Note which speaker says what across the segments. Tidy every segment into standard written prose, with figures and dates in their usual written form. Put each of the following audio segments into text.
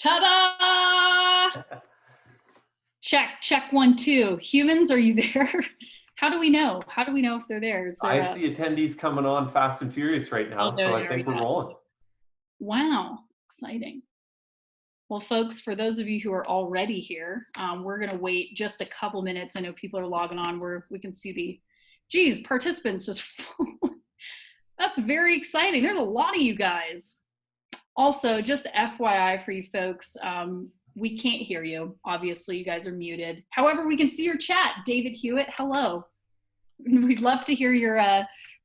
Speaker 1: Ta-da! Check 1, 2. Humans, are you there? How do we know? How do we know if they're there? Is there
Speaker 2: I see attendees coming on fast and furious right now, so I think we're rolling.
Speaker 1: Wow, exciting. Well, folks, for those of you who are already here, we're going to wait just a couple minutes. I know people are logging on where we can see the, participants just That's very exciting. There's a lot of you guys. Also, just FYI for you folks, we can't hear you. Obviously, you guys are muted. However, we can see your chat. David Hewitt, hello. We'd love to hear your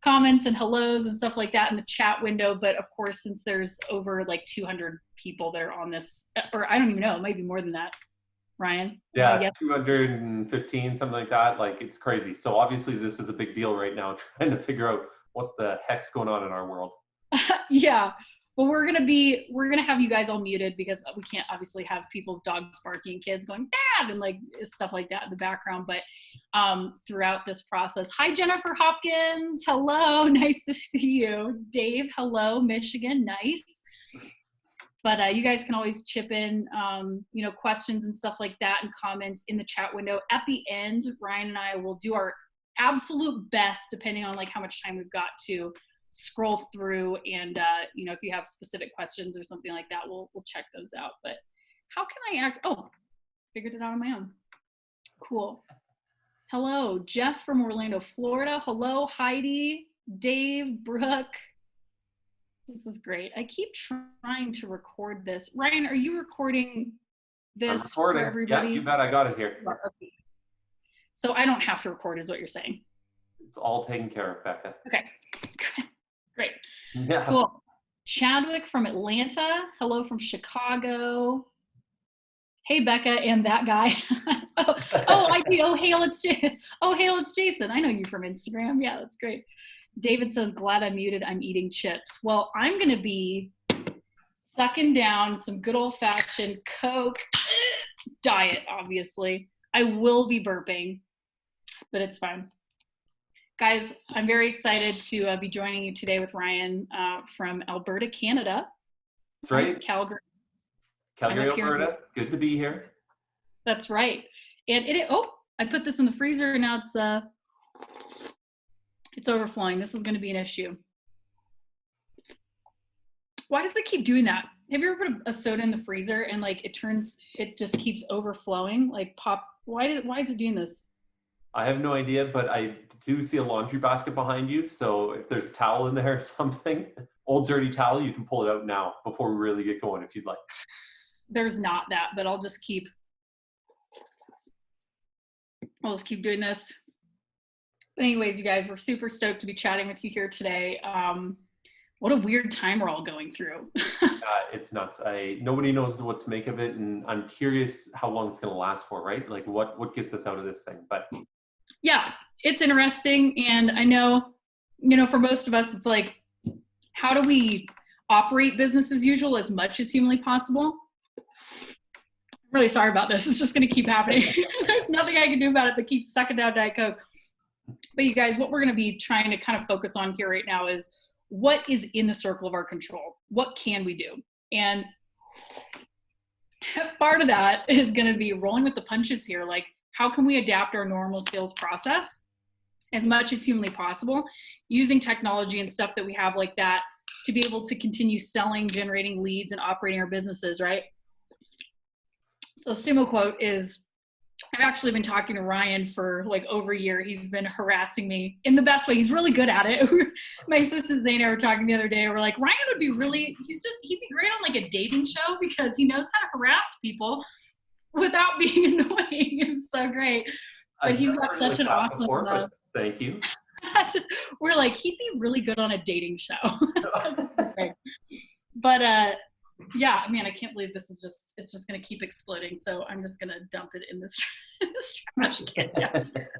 Speaker 1: comments and hellos and stuff like that in the chat window. But of course, since there's over like 200 people that are on this, or I don't even know, it might be more than that. Ryan?
Speaker 2: Yeah, 215, something like that. Like, it's crazy. So obviously this is a big deal right now, trying to figure out what the heck's going on in our world.
Speaker 1: Yeah. Well, we're gonna have you guys all muted because we can't obviously have people's dogs barking, kids going dad and like stuff like that in the background. But throughout this process, hi Jennifer Hopkins, hello, nice to see you. Dave, hello, Michigan, nice. But you guys can always chip in, questions and stuff like that and comments in the chat window. At the end, Ryan and I will do our absolute best, depending on like how much time we've got, to scroll through and if you have specific questions or something like that, we'll check those out. But how can I figured it out on my own. Cool. Hello, Jeff from Orlando, Florida. Hello, Heidi, Dave, Brooke. This is great. I keep trying to record this. Ryan, are you recording this for everybody?
Speaker 2: Yeah, you bet. I got it here.
Speaker 1: Okay. So I don't have to record is what you're saying.
Speaker 2: It's all taken care of, Becca.
Speaker 1: Okay. Great.
Speaker 2: Yeah.
Speaker 1: Cool. Chadwick from Atlanta. Hello from Chicago. Hey, Becca and that guy. I do. Oh, hail, it's Jason. I know you from Instagram. Yeah, that's great. David says, glad I'm muted. I'm eating chips. Well, I'm going to be sucking down some good old-fashioned Coke diet, obviously. I will be burping, but it's fine. Guys, I'm very excited to be joining you today with Ryan from Alberta, Canada.
Speaker 2: That's right.
Speaker 1: Calgary,
Speaker 2: Alberta. Good to be here.
Speaker 1: That's right. And I put this in the freezer and now it's overflowing. This is going to be an issue. Why does it keep doing that? Have you ever put a soda in the freezer and like it just keeps overflowing? Like pop. Why is it doing this?
Speaker 2: I have no idea, but I do see a laundry basket behind you. So if there's a towel in there or something, old dirty towel, you can pull it out now before we really get going if you'd like.
Speaker 1: There's not that, but I'll just keep doing this. But anyways, you guys, we're super stoked to be chatting with you here today. What a weird time we're all going through.
Speaker 2: It's nuts. Nobody knows what to make of it, and I'm curious how long it's going to last for, right? Like what gets us out of this thing? But
Speaker 1: yeah, it's interesting, and I know, for most of us, it's like, how do we operate business as usual as much as humanly possible? I'm really sorry about this. It's just going to keep happening. There's nothing I can do about it but keep sucking down Diet Coke. But you guys, what we're going to be trying to kind of focus on here right now is what is in the circle of our control? What can we do? And part of that is going to be rolling with the punches here. Like, how can we adapt our normal sales process as much as humanly possible using technology and stuff that we have like that to be able to continue selling, generating leads, and operating our businesses, right? So SumoQuote is, I've actually been talking to Ryan for like over a year. He's been harassing me in the best way. He's really good at it. My assistant Zane and I were talking the other day. We're like, Ryan would be he'd be great on like a dating show because he knows how to harass people without being annoying. It's so great. But he's got such an awesome
Speaker 2: thank you.
Speaker 1: We're like, he'd be really good on a dating show. But yeah, man, I can't believe it's just going to keep exploding. So I'm just going to dump it in this trash can down here.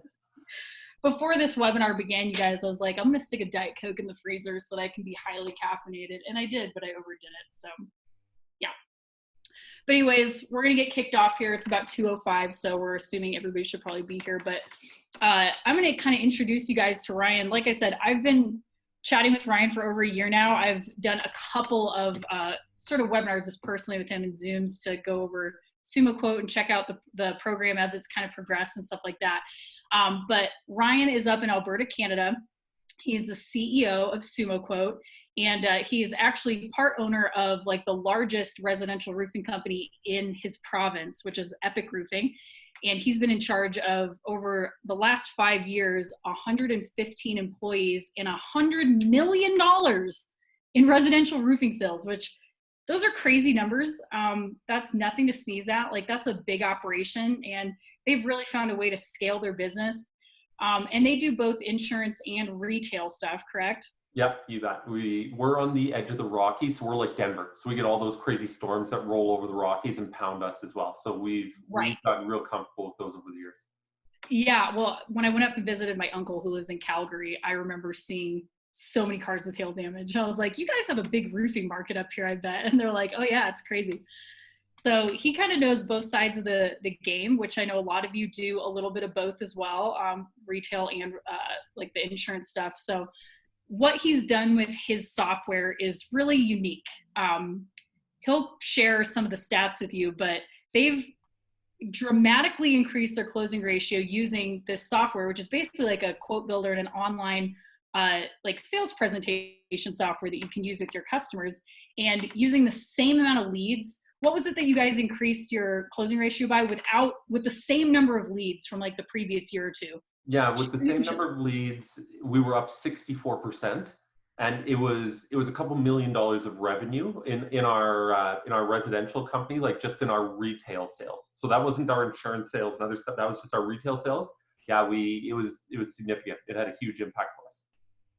Speaker 1: Before this webinar began, you guys, I was like, I'm going to stick a Diet Coke in the freezer so that I can be highly caffeinated. And I did, but I overdid it. So yeah. But anyways, we're going to get kicked off here. It's about 2:05, so we're assuming everybody should probably be here. But I'm going to kind of introduce you guys to Ryan. Like I said, I've been chatting with Ryan for over a year now. I've done a couple of sort of webinars just personally with him and Zooms to go over SumoQuote and check out the program as it's kind of progressed and stuff like that. But Ryan is up in Alberta, Canada. He's the CEO of SumoQuote, and he is actually part owner of like the largest residential roofing company in his province, which is Epic Roofing. And he's been in charge of, over the last 5 years, 115 employees and $100 million in residential roofing sales, which those are crazy numbers. That's nothing to sneeze at. Like, that's a big operation, and they've really found a way to scale their business. And they do both insurance and retail stuff, correct?
Speaker 2: Yep, you bet. We're on the edge of the Rockies, so we're like Denver. So we get all those crazy storms that roll over the Rockies and pound us as well. So we've gotten real comfortable with those over the years.
Speaker 1: Yeah, well, when I went up and visited my uncle who lives in Calgary, I remember seeing so many cars with hail damage. I was like, you guys have a big roofing market up here, I bet. And they're like, oh yeah, it's crazy. So he kind of knows both sides of the game, which I know a lot of you do a little bit of both as well, retail and like the insurance stuff. So what he's done with his software is really unique. He'll share some of the stats with you, but they've dramatically increased their closing ratio using this software, which is basically like a quote builder and an online like sales presentation software that you can use with your customers, and using the same amount of leads. What was it that you guys increased your closing ratio by with the same number of leads from like the previous year or two?
Speaker 2: Yeah, with the same number of leads, we were up 64%, and it was a couple $1 million of revenue in our residential company, like just in our retail sales. So that wasn't our insurance sales and other stuff. That was just our retail sales. Yeah, it was significant. It had a huge impact for us.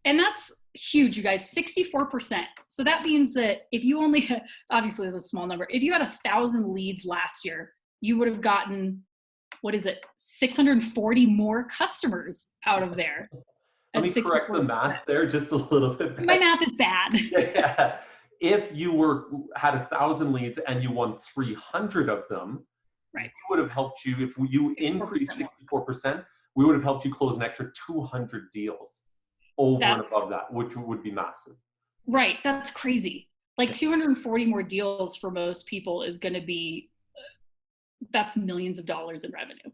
Speaker 1: And that's huge, you guys, 64%. So that means that if you only, obviously it's a small number, if you had 1,000 leads last year, you would have gotten, 640 more customers out of there.
Speaker 2: Let me correct the math there just a little bit.
Speaker 1: My math is bad.
Speaker 2: Yeah. If you had 1,000 leads and you won 300 of them,
Speaker 1: right,
Speaker 2: we would have helped you. If you increased 64%, we would have helped you close an extra 200 deals over and above that, which would be massive.
Speaker 1: Right. That's crazy. Like 240 more deals for most people is going to be, that's millions of dollars in revenue.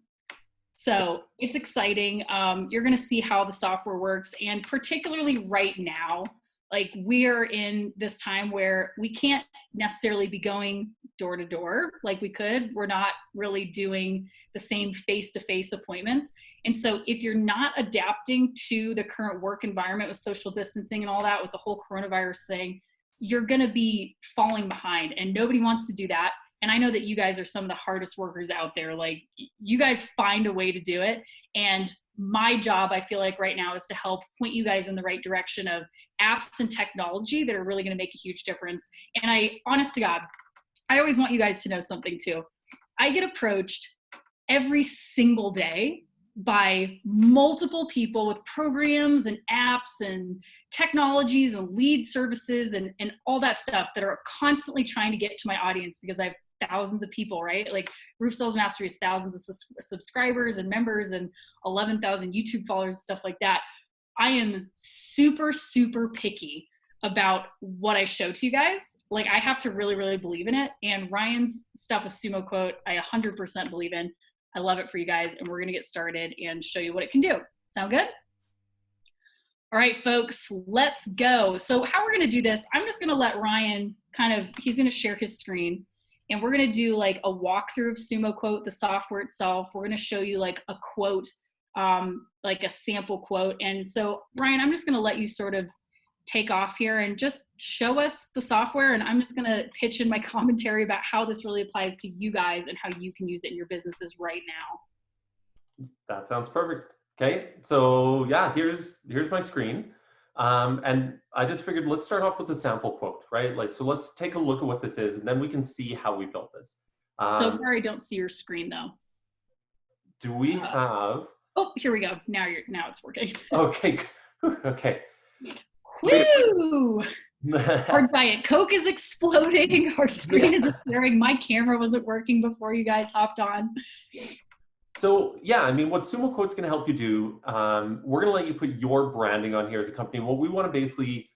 Speaker 1: So it's exciting. You're going to see how the software works. And particularly right now, like we're in this time where we can't necessarily be going door to door like we could. We're not really doing the same face-to-face appointments. And so if you're not adapting to the current work environment with social distancing and all that, with the whole coronavirus thing, you're going to be falling behind, and nobody wants to do that. And I know that you guys are some of the hardest workers out there. Like, you guys find a way to do it. And my job, I feel like right now, is to help point you guys in the right direction of apps and technology that are really going to make a huge difference. And honest to God, I always want you guys to know something too. I get approached every single day by multiple people with programs and apps and technologies and lead services and all that stuff that are constantly trying to get to my audience, because I have thousands of people, right? Like Roof Sales Mastery has thousands of subscribers and members and 11,000 YouTube followers and stuff like that. I am super, super picky about what I show to you guys. Like, I have to really, really believe in it. And Ryan's stuff with SumoQuote, I 100% believe in. I love it for you guys, and we're going to get started and show you what it can do. Sound good? All right, folks, let's go. So how we're going to do this, I'm just going to let Ryan he's going to share his screen, and we're going to do like a walkthrough of SumoQuote, the software itself. We're going to show you like a quote, like a sample quote. And so Ryan, I'm just going to let you sort of take off here and just show us the software, and I'm just going to pitch in my commentary about how this really applies to you guys and how you can use it in your businesses right now.
Speaker 2: That sounds perfect. Okay, so yeah, here's my screen, and I just figured let's start off with the sample quote, right? Like, so let's take a look at what this is, and then we can see how we built this.
Speaker 1: So far, I don't see your screen though.
Speaker 2: Do we have?
Speaker 1: Oh, here we go. Now it's working.
Speaker 2: Okay. Okay.
Speaker 1: Woo! Our Diet Coke is exploding. Our screen is appearing. My camera wasn't working before you guys hopped on.
Speaker 2: So yeah, I mean, what SumoQuote's going to help you do, we're going to let you put your branding on here as a company. What we want to basically,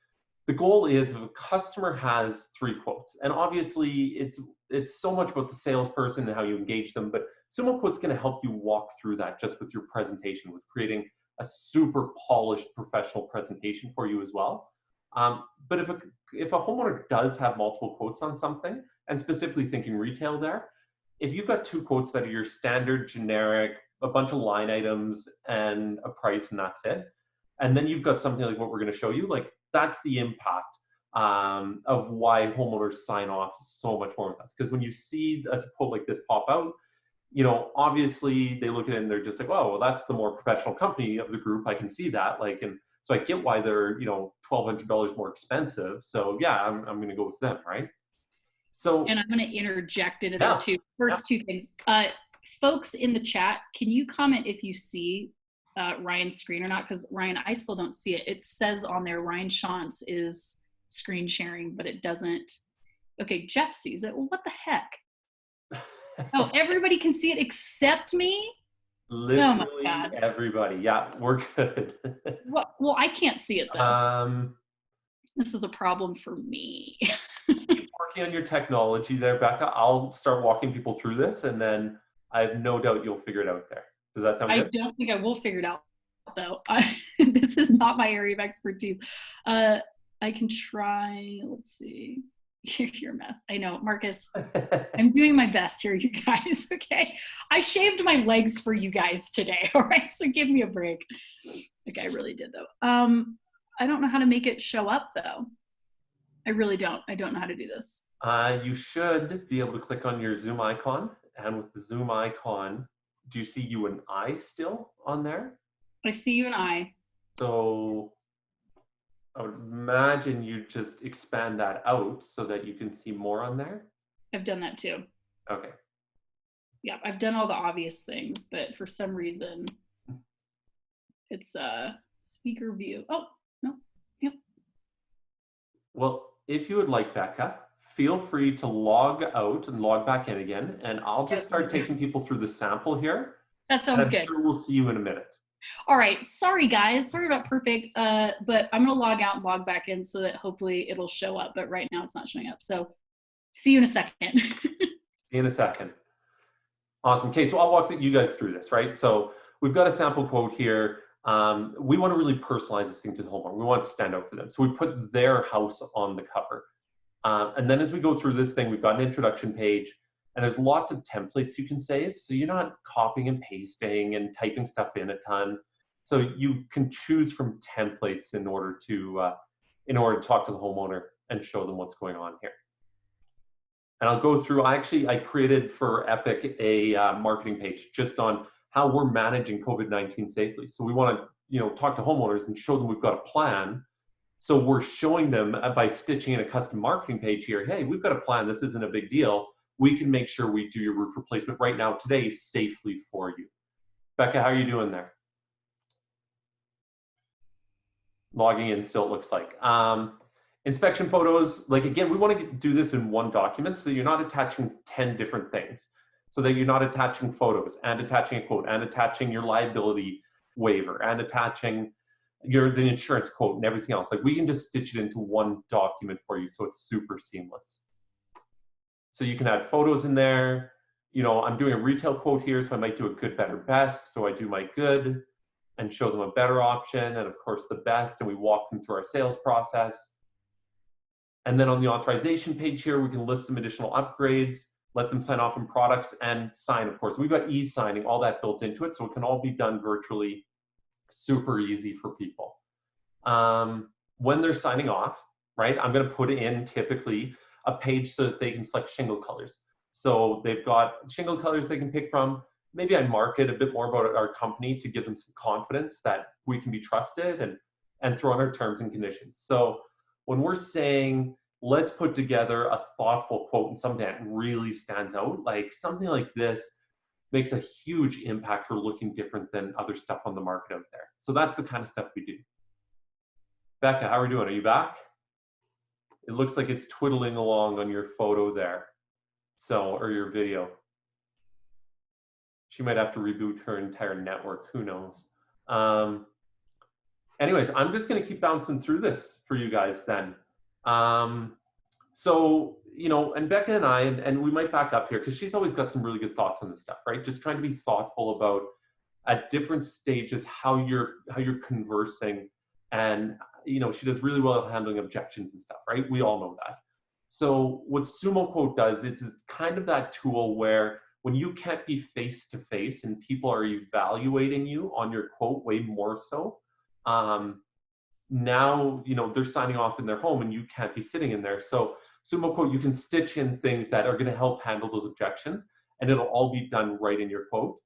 Speaker 2: the goal is if a customer has 3 quotes, and obviously it's so much about the salesperson and how you engage them, but SumoQuote's going to help you walk through that just with your presentation, with creating a super polished professional presentation for you as well. But if a homeowner does have multiple quotes on something, and specifically thinking retail there, if you've got 2 quotes that are your standard generic, a bunch of line items and a price and that's it, and then you've got something like what we're going to show you, like that's the impact of why homeowners sign off so much more with us. Because when you see a quote like this pop out, you know, obviously they look at it and they're just like, oh, well, that's the more professional company of the group. I can see that. Like, and so I get why they're, you know, $1,200 more expensive. So yeah, I'm going to go with them, right? So,
Speaker 1: And I'm going to interject into
Speaker 2: yeah,
Speaker 1: that too. First, 2 things. Folks in the chat, can you comment if you see Ryan's screen or not? Because Ryan, I still don't see it. It says on there, Ryan Shantz is screen sharing, but it doesn't. Okay, Jeff sees it. Well, what the heck? Oh, everybody can see it except me?
Speaker 2: literally
Speaker 1: Oh my God.
Speaker 2: everybody. Yeah, we're good.
Speaker 1: Well, I can't see it though. This is a problem for me.
Speaker 2: Keep working on your technology there, Becca. I'll start walking people through this, and then I have no doubt you'll figure it out there. Does that sound good?
Speaker 1: I don't think I will figure it out though. This is not my area of expertise. I can try. Let's see. You're a mess. I know, Marcus. I'm doing my best here, you guys. Okay, I shaved my legs for you guys today. All right, so give me a break. Okay, I really did though. I don't know how to make it show up though. I really don't. I don't know how to do this.
Speaker 2: You should be able to click on your Zoom icon, and with the Zoom icon, do you see you and I still on there?
Speaker 1: I see you and I.
Speaker 2: So I would imagine you just expand that out so that you can see more on there.
Speaker 1: I've done that too.
Speaker 2: Okay.
Speaker 1: Yeah, I've done all the obvious things, but for some reason, it's speaker view. Oh, no. Yep.
Speaker 2: Well, if you would like, Becca, feel free to log out and log back in again, and I'll just start taking people through the sample here.
Speaker 1: That sounds good.
Speaker 2: I'm sure we'll see you in a minute.
Speaker 1: All right. Sorry, guys. Sorry about perfect. But I'm going to log out and log back in so that hopefully it'll show up. But right now it's not showing up. So see you in a second.
Speaker 2: See you in a second. Awesome. Okay, so I'll walk you guys through this, right? So we've got a sample quote here. We want to really personalize this thing to the homeowner. We want it to stand out for them. So we put their house on the cover. And then as we go through this thing, we've got an introduction page, and there's lots of templates you can save. So you're not copying and pasting and typing stuff in a ton. So you can choose from templates in order to talk to the homeowner and show them what's going on here. And I'll go through, I created for Epic a marketing page just on how we're managing COVID-19 safely. So we want to, you know, talk to homeowners and show them we've got a plan. So we're showing them by stitching in a custom marketing page here, hey, we've got a plan, this isn't a big deal. We can make sure we do your roof replacement right now, today, safely for you. Becca, how are you doing there? Logging in still, it looks like. Inspection photos, like again, we want to do this in one document so you're not attaching 10 different things. So that you're not attaching photos and attaching a quote and attaching your liability waiver and attaching the insurance quote and everything else. Like we can just stitch it into one document for you so it's super seamless. So you can add photos in there. You know, I'm doing a retail quote here, so I might do a good, better, best. So I do my good and show them a better option and of course the best, and we walk them through our sales process. And then on the authorization page here, we can list some additional upgrades, let them sign off on products and sign, of course. We've got e-signing, all that built into it, so it can all be done virtually, super easy for people. When they're signing off, right, I'm gonna put in typically a page so that they can select shingle colors. So they've got shingle colors they can pick from. Maybe I market a bit more about our company to give them some confidence that we can be trusted and throw in our terms and conditions. So when we're saying, let's put together a thoughtful quote and something that really stands out, like something like this makes a huge impact for looking different than other stuff on the market out there. So that's the kind of stuff we do. Becca, how are we doing? Are you back? It looks like it's twiddling along on your photo there. So, or your video. She might have to reboot her entire network. Who knows? Anyways, I'm just going to keep bouncing through this for you guys then. So, you know, and Becca and I, and we might back up here because she's always got some really good thoughts on this stuff, right? Just trying to be thoughtful about at different stages how you're conversing, and you know, she does really well at handling objections and stuff, right? We all know that. So what SumoQuote does is it's kind of that tool where when you can't be face to face and people are evaluating you on your quote way more so, now, you know, they're signing off in their home and you can't be sitting in there. So SumoQuote, you can stitch in things that are going to help handle those objections, and it'll all be done right in your quote.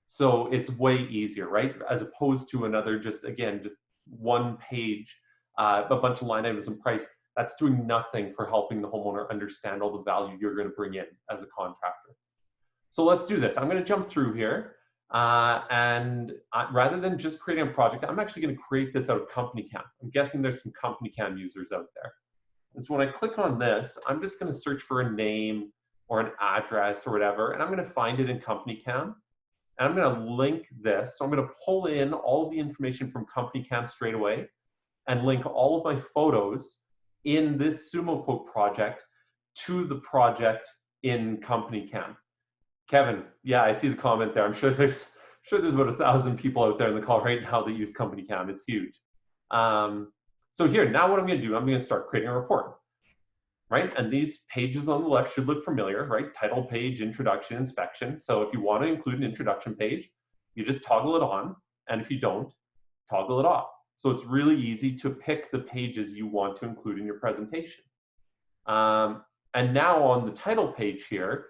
Speaker 2: So it's way easier, right? As opposed to another, just again, just one page, a bunch of line items and price. That's doing nothing for helping the homeowner understand all the value you're going to bring in as a contractor. So let's do this. I'm going to jump through here. Rather than just creating a project, I'm actually going to create this out of CompanyCam. I'm guessing there's some CompanyCam users out there. And so when I click on this, I'm just going to search for a name or an address or whatever, and I'm going to find it in CompanyCam. And I'm going to link this. So I'm going to pull in all of the information from CompanyCam straight away and link all of my photos in this SumoQuote project to the project in CompanyCam. Kevin, yeah, I see the comment there. I'm sure there's about 1,000 people out there in the call right now that use CompanyCam. It's huge. So here, now what I'm going to do, I'm going to start creating a report, right? And these pages on the left should look familiar, right? Title page, introduction, inspection. So if you want to include an introduction page, you just toggle it on. And if you don't, toggle it off. So it's really easy to pick the pages you want to include in your presentation. And now on the title page here,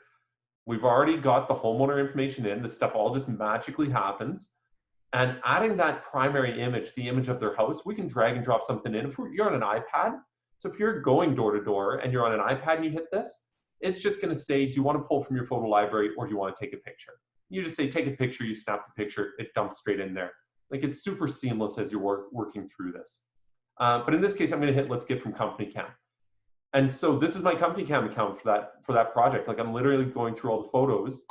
Speaker 2: we've already got the homeowner information in. This stuff all just magically happens. And adding that primary image, the image of their house, we can drag and drop something in. If you're on an iPad, so if you're going door to door and you're on an iPad and you hit this, it's just going to say, do you want to pull from your photo library or do you want to take a picture? You just say, take a picture, you snap the picture, it dumps straight in there. Like, it's super seamless as you're working through this. But in this case, I'm going to hit let's get from CompanyCam. And so this is my CompanyCam account for that project. Like, I'm literally going through all the photos.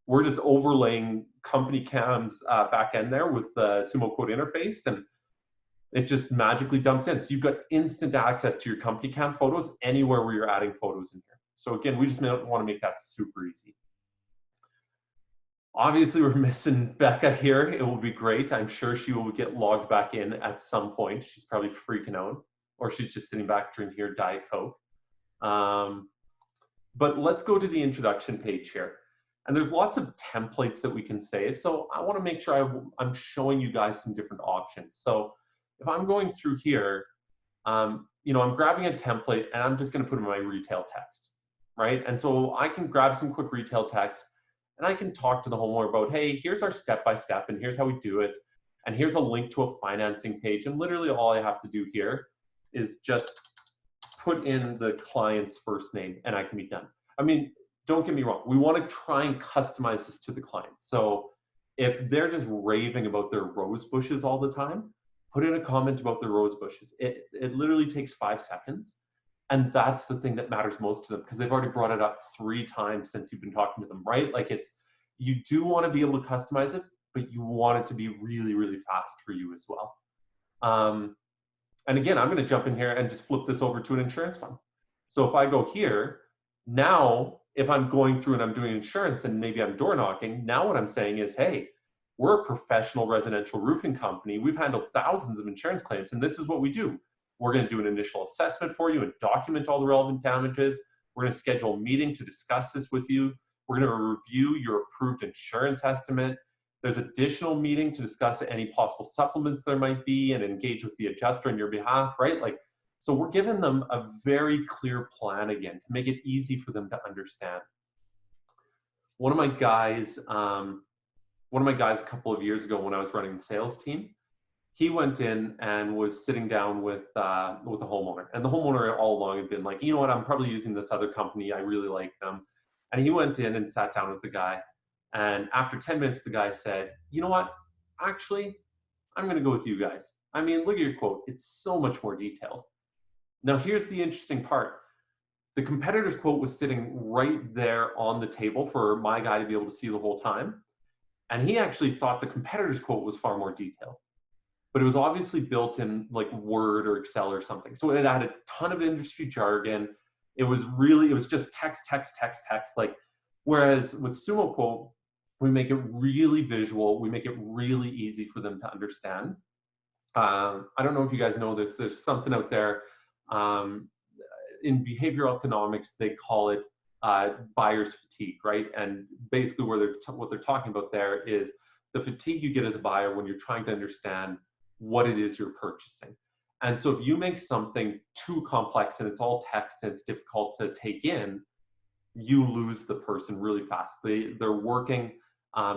Speaker 2: We're just overlaying CompanyCam's back end there with the SumoQuote interface, and it just magically dumps in. So you've got instant access to your CompanyCam photos anywhere where you're adding photos in here. So again, we just want to make that super easy. Obviously, we're missing Becca here. It will be great. I'm sure she will get logged back in at some point. She's probably freaking out, or she's just sitting back drinking her Diet Coke. But let's go to the introduction page here. And there's lots of templates that we can save. So I want to make sure I'm showing you guys some different options. So if I'm going through here, you know, I'm grabbing a template and I'm just going to put in my retail text, right? And so I can grab some quick retail text and I can talk to the homeowner about, hey, here's our step-by-step and here's how we do it. And here's a link to a financing page. And literally all I have to do here is just put in the client's first name and I can be done. I mean, don't get me wrong. We want to try and customize this to the client. So if they're just raving about their rose bushes all the time, put in a comment about their rose bushes. It literally takes 5 seconds. And that's the thing that matters most to them because they've already brought it up 3 times since you've been talking to them, right? Like, you do want to be able to customize it, but you want it to be really, really fast for you as well. And again, I'm going to jump in here and just flip this over to an insurance fund. So if I go here, now, if I'm going through and I'm doing insurance and maybe I'm door knocking, now what I'm saying is, hey, we're a professional residential roofing company. We've handled thousands of insurance claims, and this is what we do. We're going to do an initial assessment for you and document all the relevant damages. We're going to schedule a meeting to discuss this with you. We're going to review your approved insurance estimate. There's additional meeting to discuss any possible supplements there might be and engage with the adjuster on your behalf, right? Like, so we're giving them a very clear plan again to make it easy for them to understand. One of my guys a couple of years ago when I was running the sales team, he went in and was sitting down with a homeowner, and the homeowner all along had been like, you know what, I'm probably using this other company. I really like them. And he went in and sat down with the guy. And after 10 minutes, the guy said, you know what, actually, I'm going to go with you guys. I mean, look at your quote. It's so much more detailed. Now, here's the interesting part. The competitor's quote was sitting right there on the table for my guy to be able to see the whole time. And he actually thought the competitor's quote was far more detailed, but it was obviously built in like Word or Excel or something. So it had a ton of industry jargon. It was just text, text, text, text. Like, whereas with SumoQuote, we make it really visual. We make it really easy for them to understand. I don't know if you guys know this. There's something out there in behavioral economics. They call it buyer's fatigue, right? And basically, what they're talking about there is the fatigue you get as a buyer when you're trying to understand what it is you're purchasing. And so if you make something too complex and it's all text and it's difficult to take in, you lose the person really fast. They're working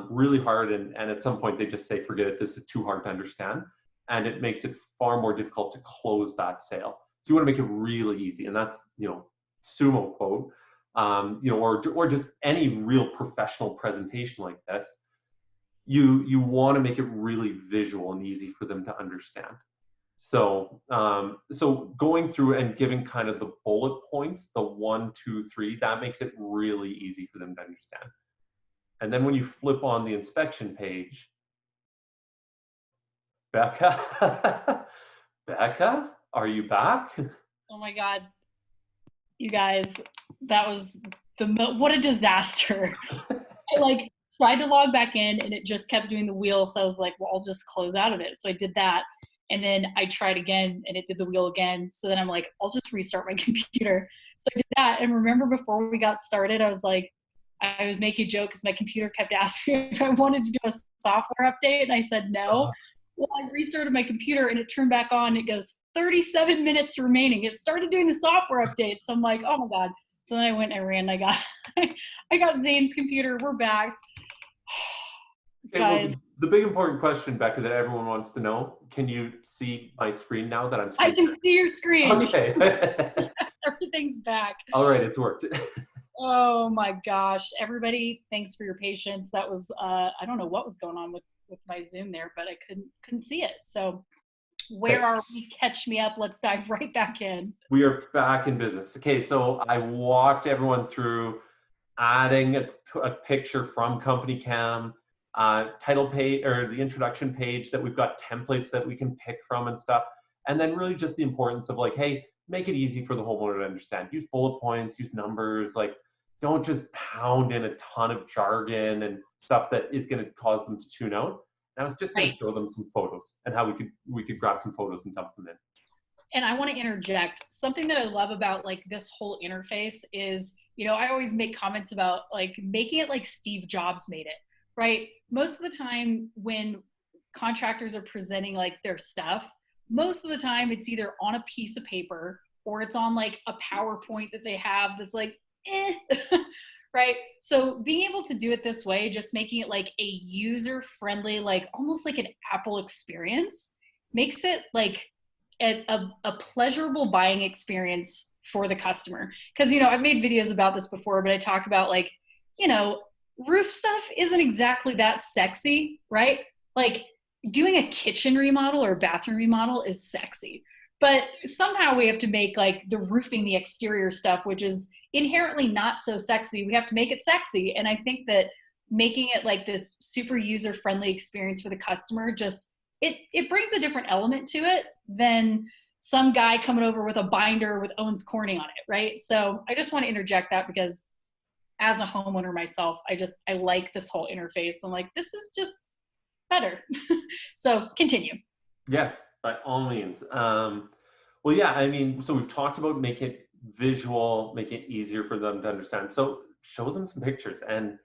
Speaker 2: really hard, and at some point they just say, forget it, this is too hard to understand. And it makes it far more difficult to close that sale. So you want to make it really easy. And that's, SumoQuote, or just any real professional presentation like this. You want to make it really visual and easy for them to understand. So, so going through and giving kind of the bullet points, the 1, 2, 3, that makes it really easy for them to understand. And then when you flip on the inspection page, Becca, Becca, are you back?
Speaker 1: Oh my God, you guys, that was what a disaster. I like tried to log back in and it just kept doing the wheel. So I was like, well, I'll just close out of it. So I did that. And then I tried again and it did the wheel again. So then I'm like, I'll just restart my computer. So I did that. And remember before we got started, I was like, I was making a joke because my computer kept asking me if I wanted to do a software update. And I said no. Well, I restarted my computer and it turned back on. It goes 37 minutes remaining. It started doing the software update. So I'm like, oh my God. So then I went and I ran. I got Zane's computer. We're back.
Speaker 2: Okay, guys. Well, the big important question, Becca, that everyone wants to know, can you see my screen now that I'm
Speaker 1: I can see your screen.
Speaker 2: Okay.
Speaker 1: Everything's back.
Speaker 2: All right, it's worked.
Speaker 1: Oh my gosh. Everybody, thanks for your patience. That was, I don't know what was going on with my Zoom there, but I couldn't see it. So where are we? Catch me up. Let's dive right back in.
Speaker 2: We are back in business. Okay, so I walked everyone through adding a picture from Company Cam, title page or the introduction page that we've got templates that we can pick from and stuff. And then really just the importance of like, hey, make it easy for the homeowner to understand. Use bullet points, use numbers, like don't just pound in a ton of jargon and stuff that is going to cause them to tune out. And I was just going to show them some photos and how we could grab some photos and dump them in.
Speaker 1: And I want to interject something that I love about like this whole interface is, I always make comments about like making it like Steve Jobs made it, right? Most of the time when contractors are presenting like their stuff, most of the time it's either on a piece of paper or it's on like a PowerPoint that they have that's like, right? So being able to do it this way, just making it like a user-friendly, like almost like an Apple experience, makes it like a pleasurable buying experience for the customer. Because, I've made videos about this before, but I talk about like, roof stuff isn't exactly that sexy, right? Like doing a kitchen remodel or a bathroom remodel is sexy. But somehow we have to make like the roofing, the exterior stuff, which is inherently not so sexy, we have to make it sexy. And I think that making it like this super user-friendly experience for the customer, just it brings a different element to it than some guy coming over with a binder with Owens Corning on it, right? So I just want to interject that because as a homeowner myself, I like this whole interface. I'm like, this is just better. So continue.
Speaker 2: Yes, by all means. Well, yeah, I mean, so we've talked about making it visual, make it easier for them to understand. So show them some pictures. And,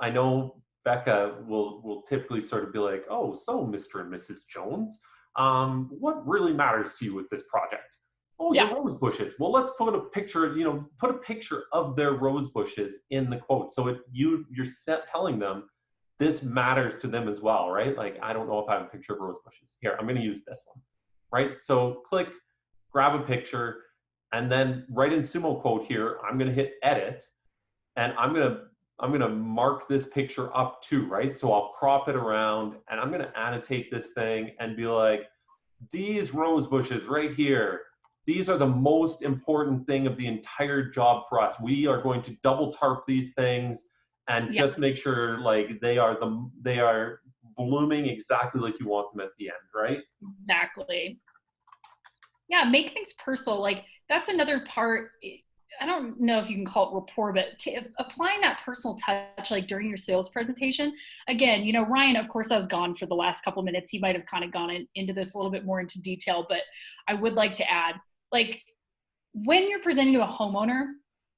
Speaker 2: I know Becca will typically sort of be like, oh, so Mr. and Mrs. Jones, what really matters to you with this project? Oh, yeah, your rose bushes. Well, let's put a picture, put a picture of their rose bushes in the quote. So you're telling them this matters to them as well, right? Like, I don't know if I have a picture of rose bushes. Here, I'm going to use this one, right? So click, grab a picture, and then right in SumoQuote here, I'm going to hit edit, and I'm going to mark this picture up too, right? So I'll crop it around, and I'm going to annotate this thing and be like, these rose bushes right here, these are the most important thing of the entire job for us. We are going to double tarp these things, and
Speaker 1: Yeah,
Speaker 2: just make sure like they are blooming exactly like you want them at the end, right?
Speaker 1: exactly. Yeah, make things personal. Like that's another part. I don't know if you can call it rapport, but applying that personal touch, like during your sales presentation. Again, Ryan, of course, I was gone for the last couple minutes. He might have kind of gone into this a little bit more into detail, but I would like to add, like, when you're presenting to a homeowner,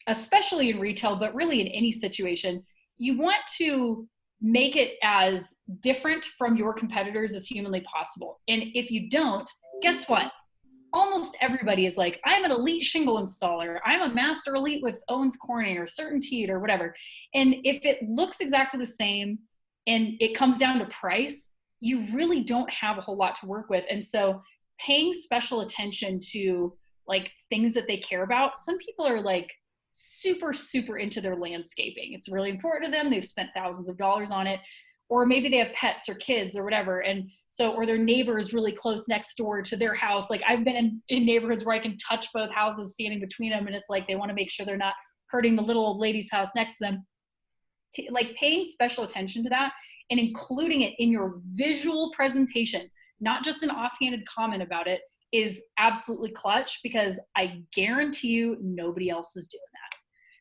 Speaker 1: especially in retail, but really in any situation, you want to make it as different from your competitors as humanly possible. And if you don't, guess what? Almost everybody is like, I'm an elite shingle installer. I'm a master elite with Owens Corning or Certainteed or whatever. And if it looks exactly the same and it comes down to price, you really don't have a whole lot to work with. And so paying special attention to like things that they care about. Some people are like super, super into their landscaping. It's really important to them. They've spent thousands of dollars on it. Or maybe they have pets or kids or whatever. And so, or their neighbor is really close next door to their house. Like I've been in neighborhoods where I can touch both houses standing between them. And it's like, they want to make sure they're not hurting the little old lady's house next to them. Like paying special attention to that and including it in your visual presentation, not just an offhanded comment about it, is absolutely clutch, because I guarantee you nobody else is doing that.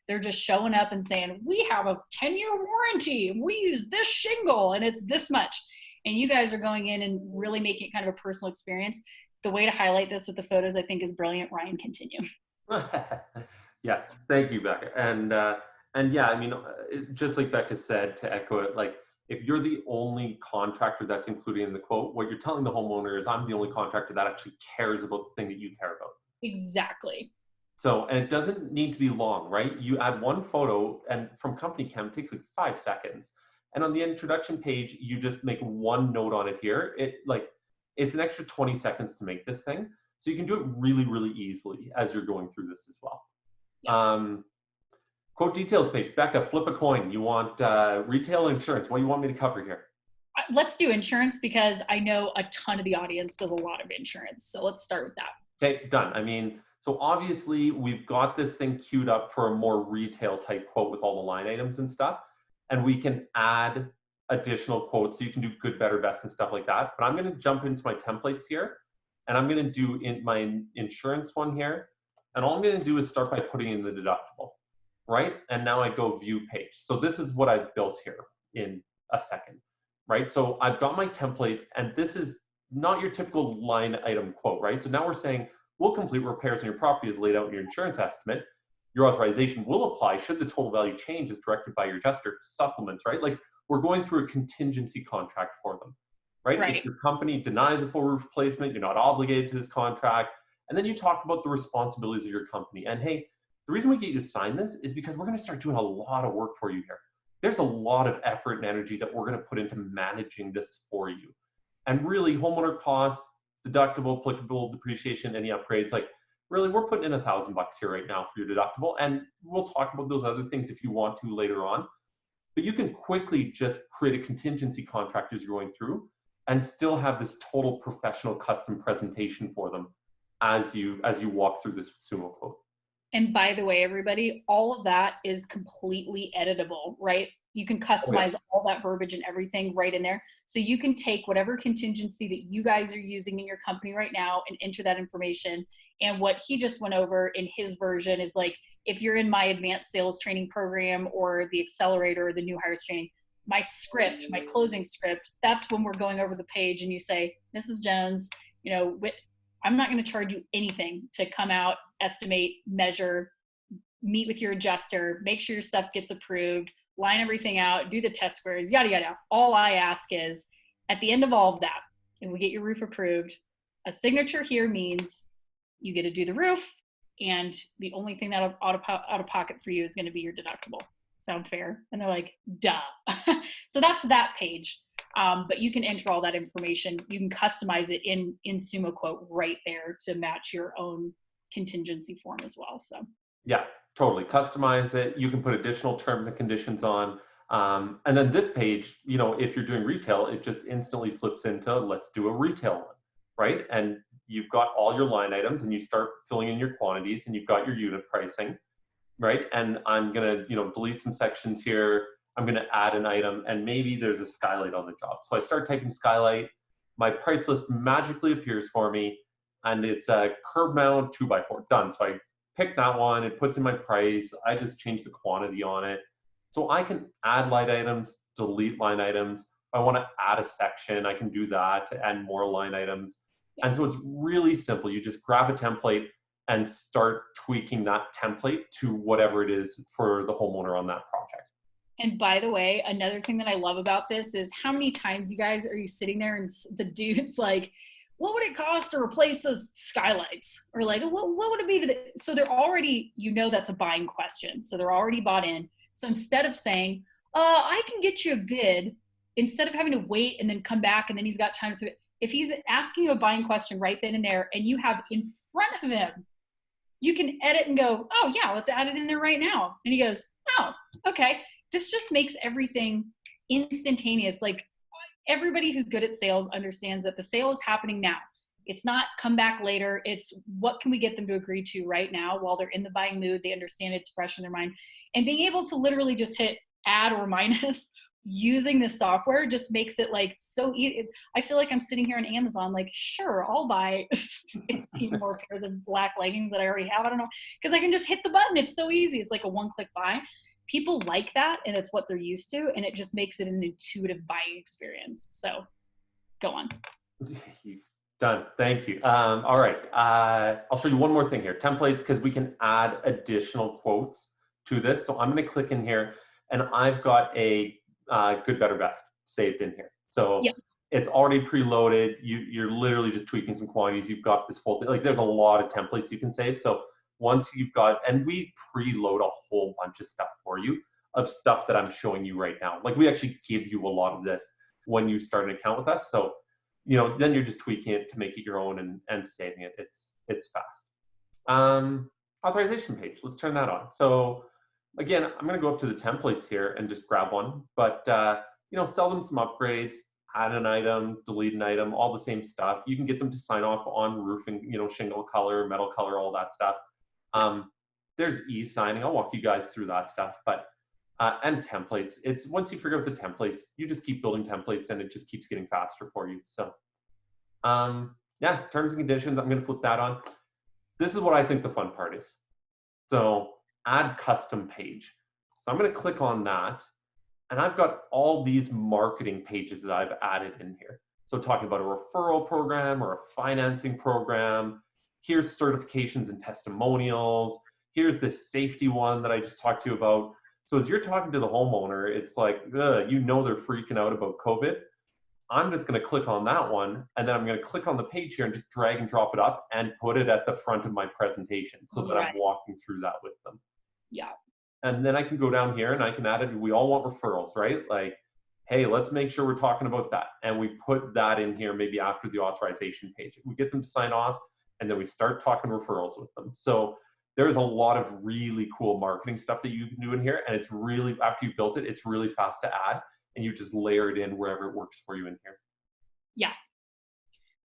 Speaker 1: They're just showing up and saying, we have a 10-year warranty. We use this shingle and it's this much. And you guys are going in and really making it kind of a personal experience. The way to highlight this with the photos, I think, is brilliant. Ryan, continue.
Speaker 2: Yes, thank you, Becca. And yeah, I mean, just like Becca said, to echo it, like if you're the only contractor that's included in the quote, what you're telling the homeowner is, I'm the only contractor that actually cares about the thing that you care about.
Speaker 1: Exactly.
Speaker 2: So, and it doesn't need to be long, right? You add one photo, and from Company Cam, it takes like 5 seconds. And on the introduction page, you just make one note on it here. It's an extra 20 seconds to make this thing. So you can do it really, really easily as you're going through this as well. Yeah. Quote details page. Becca, flip a coin. You want retail insurance. What do you want me to cover here?
Speaker 1: Let's do insurance, because I know a ton of the audience does a lot of insurance. So let's start with that.
Speaker 2: Okay, done. I mean, so obviously we've got this thing queued up for a more retail type quote with all the line items and stuff. And we can add additional quotes. So you can do good, better, best and stuff like that. But I'm going to jump into my templates here, and I'm going to do in my insurance one here. And all I'm going to do is start by putting in the deductible, right? And now I go view page. So this is what I've built here in a second, right? So I've got my template, and this is not your typical line item quote, right? So now we're saying, we'll complete repairs on your property as laid out in your insurance estimate. Your authorization will apply should the total value change as directed by your adjuster. Supplements, right? Like we're going through a contingency contract for them, right?
Speaker 1: Right.
Speaker 2: If your company denies a full roof replacement, you're not obligated to this contract. And then you talk about the responsibilities of your company. And hey, the reason we get you to sign this is because we're going to start doing a lot of work for you here. There's a lot of effort and energy that we're going to put into managing this for you. And really, homeowner costs, deductible, applicable depreciation, any upgrades, like really, we're putting in $1,000 here right now for your deductible. And we'll talk about those other things if you want to later on. But you can quickly just create a contingency contract as you're going through and still have this total professional custom presentation for them as you walk through this SumoQuote.
Speaker 1: And by the way, everybody, all of that is completely editable, right? You can customize all that verbiage and everything right in there. So you can take whatever contingency that you guys are using in your company right now and enter that information. And what he just went over in his version is like, if you're in my advanced sales training program or the accelerator or the new hires training, my script, my closing script, that's when we're going over the page and you say, Mrs. Jones, I'm not going to charge you anything to come out, estimate, measure, meet with your adjuster, make sure your stuff gets approved, line everything out, do the test squares, yada, yada. All I ask is at the end of all of that, and we get your roof approved, a signature here means you get to do the roof, and the only thing that out of pocket for you is going to be your deductible. Sound fair? And they're like, duh. So that's that page. But you can enter all that information. You can customize it in SumoQuote right there to match your own contingency form as well. So
Speaker 2: yeah, totally customize it. You can put additional terms and conditions on. And then this page, if you're doing retail, it just instantly flips into let's do a retail one, right? And you've got all your line items and you start filling in your quantities and you've got your unit pricing, right? And I'm gonna, delete some sections here I'm going to add an item, and maybe there's a skylight on the job. So I start typing skylight, my price list magically appears for me, and it's a curb mount 2x4, done. So I pick that one, it puts in my price, I just change the quantity on it. So I can add line items, delete line items. If I want to add a section, I can do that to add more line items. And so it's really simple. You just grab a template and start tweaking that template to whatever it is for the homeowner on that project.
Speaker 1: And by the way, another thing that I love about this is how many times you guys are you sitting there and the dude's like, what would it cost to replace those skylights? Or like, what would it be? So they're already, that's a buying question. So they're already bought in. So instead of saying, I can get you a bid, instead of having to wait and then come back and then he's got time for it, if he's asking you a buying question right then and there and you have in front of him, you can edit and go, oh yeah, let's add it in there right now. And he goes, oh, okay. This just makes everything instantaneous. Like everybody who's good at sales understands that the sale is happening now. It's not come back later. It's what can we get them to agree to right now while they're in the buying mood. They understand it's fresh in their mind. And being able to literally just hit add or minus using this software just makes it like so easy. I feel like I'm sitting here on Amazon, like, sure, I'll buy 15 more pairs of black leggings that I already have. I don't know, because I can just hit the button. It's so easy. It's like a one-click buy. People like that, and it's what they're used to, and it just makes it an intuitive buying experience. So go on.
Speaker 2: Done. Thank you. All right. I'll show you one more thing here. Templates, because we can add additional quotes to this. So I'm going to click in here, and I've got a good, better, best saved in here. So it's already preloaded. You're literally just tweaking some quantities. You've got this whole thing. Like there's a lot of templates you can save. So once you've got, and we preload a whole bunch of stuff for you of stuff that I'm showing you right now. Like we actually give you a lot of this when you start an account with us. So, then you're just tweaking it to make it your own and saving it. It's fast. Authorization page, let's turn that on. So again, I'm gonna go up to the templates here and just grab one, but sell them some upgrades, add an item, delete an item, all the same stuff. You can get them to sign off on roofing, shingle color, metal color, all that stuff. There's e-signing. I'll walk you guys through that stuff, but and templates. It's once you figure out the templates, you just keep building templates and it just keeps getting faster for you. So yeah, terms and conditions, I'm going to flip that on. This is what I think the fun part is. So add custom page. So I'm going to click on that, and I've got all these marketing pages that I've added in here. So talking about a referral program or a financing program. Here's certifications and testimonials. Here's this safety one that I just talked to you about. So as you're talking to the homeowner, it's like, they're freaking out about COVID. I'm just going to click on that one, and then I'm going to click on the page here and just drag and drop it up and put it at the front of my presentation so that I'm walking through that with them.
Speaker 1: Yeah.
Speaker 2: And then I can go down here and I can add it. We all want referrals, right? Like, hey, let's make sure we're talking about that. And we put that in here maybe after the authorization page. We get them to sign off, and then we start talking referrals with them. So there's a lot of really cool marketing stuff that you can do in here. And it's really, after you've built it, it's really fast to add, and you just layer it in wherever it works for you in here.
Speaker 1: Yeah.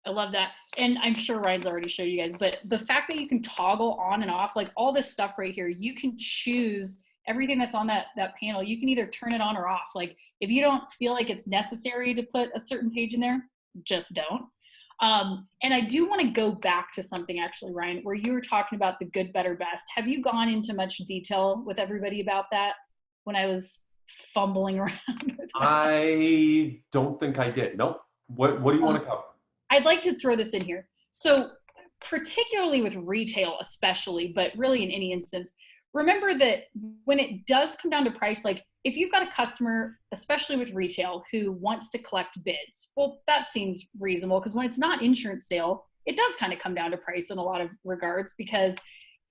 Speaker 1: I love that. And I'm sure Ryan's already showed you guys, but the fact that you can toggle on and off, like all this stuff right here, you can choose everything that's on that panel. You can either turn it on or off. Like if you don't feel like it's necessary to put a certain page in there, just don't. And I do want to go back to something actually, Ryan, where you were talking about the good, better, best. Have you gone into much detail with everybody about that when I was fumbling around with that?
Speaker 2: I don't think I did. Nope. What do you want to cover?
Speaker 1: I'd like to throw this in here. So particularly with retail especially, but really in any instance, remember that when it does come down to price, like if you've got a customer, especially with retail, who wants to collect bids, well, that seems reasonable, because when it's not insurance sale, it does kind of come down to price in a lot of regards, because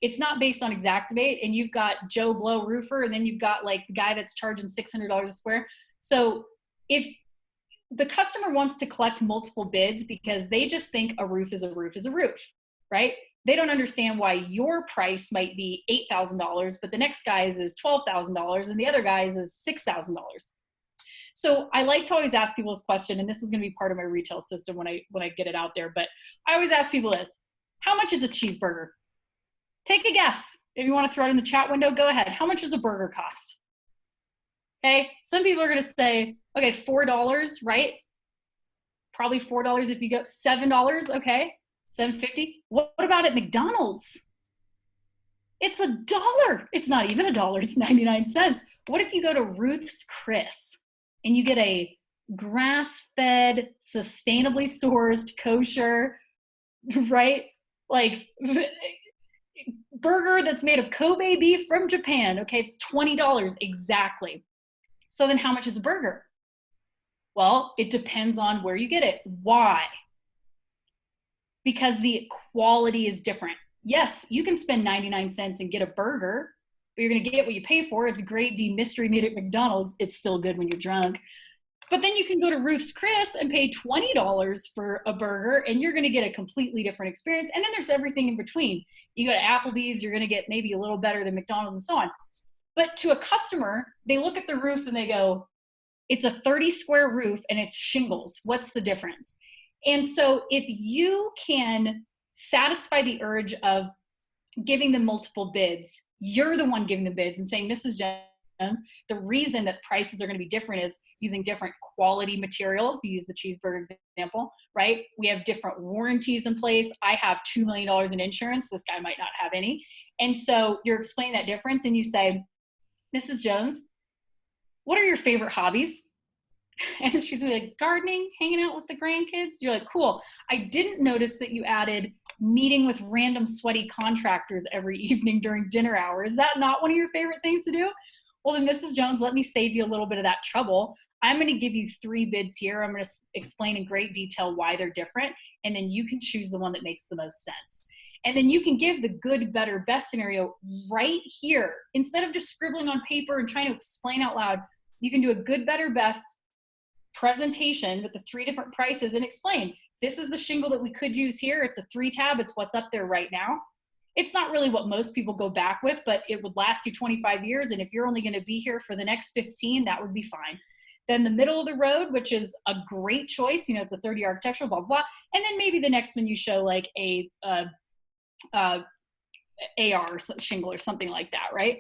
Speaker 1: it's not based on Xactivate, and you've got Joe Blow roofer, and then you've got like the guy that's charging $600 a square. So if the customer wants to collect multiple bids because they just think a roof is a roof is a roof, right? They don't understand why your price might be $8,000, but the next guy's is $12,000 and the other guy's is $6,000. So I like to always ask people this question, and this is going to be part of my retail system when I get it out there, but I always ask people this: how much is a cheeseburger? Take a guess. If you want to throw it in the chat window, go ahead. How much does a burger cost? Okay. Some people are going to say, okay, $4, right? Probably $4 if you go $7. Okay. $7.50. What about at McDonald's? It's $1. It's not even $1. It's 99 cents. What if you go to Ruth's Chris and you get a grass-fed, sustainably sourced, kosher, right? Like burger that's made of Kobe beef from Japan. Okay, it's $20 exactly. So then how much is a burger? Well, it depends on where you get it. Why? Because the quality is different. Yes, you can spend 99 cents and get a burger, but you're going to get what you pay for. It's great mystery meat at McDonald's. It's still good when you're drunk. But then you can go to Ruth's Chris and pay $20 for a burger, and you're going to get a completely different experience. And then there's everything in between. You go to Applebee's, you're going to get maybe a little better than McDonald's and so on. But to a customer, they look at the roof and they go, it's a 30 square roof and it's shingles. What's the difference? And so if you can satisfy the urge of giving them multiple bids, you're the one giving the bids and saying, Mrs. Jones, the reason that prices are going to be different is using different quality materials. You use the cheeseburger example, right? We have different warranties in place. I have $2 million in insurance. This guy might not have any. And so you're explaining that difference and you say, Mrs. Jones, what are your favorite hobbies? And she's gonna be like, gardening, hanging out with the grandkids. You're like, cool. I didn't notice that you added meeting with random sweaty contractors every evening during dinner hour. Is that not one of your favorite things to do? Well, then Mrs. Jones, let me save you a little bit of that trouble. I'm gonna give you 3 bids here. I'm gonna explain in great detail why they're different. And then you can choose the one that makes the most sense. And then you can give the good, better, best scenario right here. Instead of just scribbling on paper and trying to explain out loud, you can do a good, better, best presentation with the 3 different prices and explain, this is the shingle that we could use here. It's a 3-tab. It's what's up there right now. It's not really what most people go back with, but it would last you 25 years. And if you're only going to be here for the next 15, that would be fine. Then the middle of the road, which is a great choice. You know, it's a 30 architectural, blah, blah. And then maybe the next one you show like a AR shingle or something like that, right?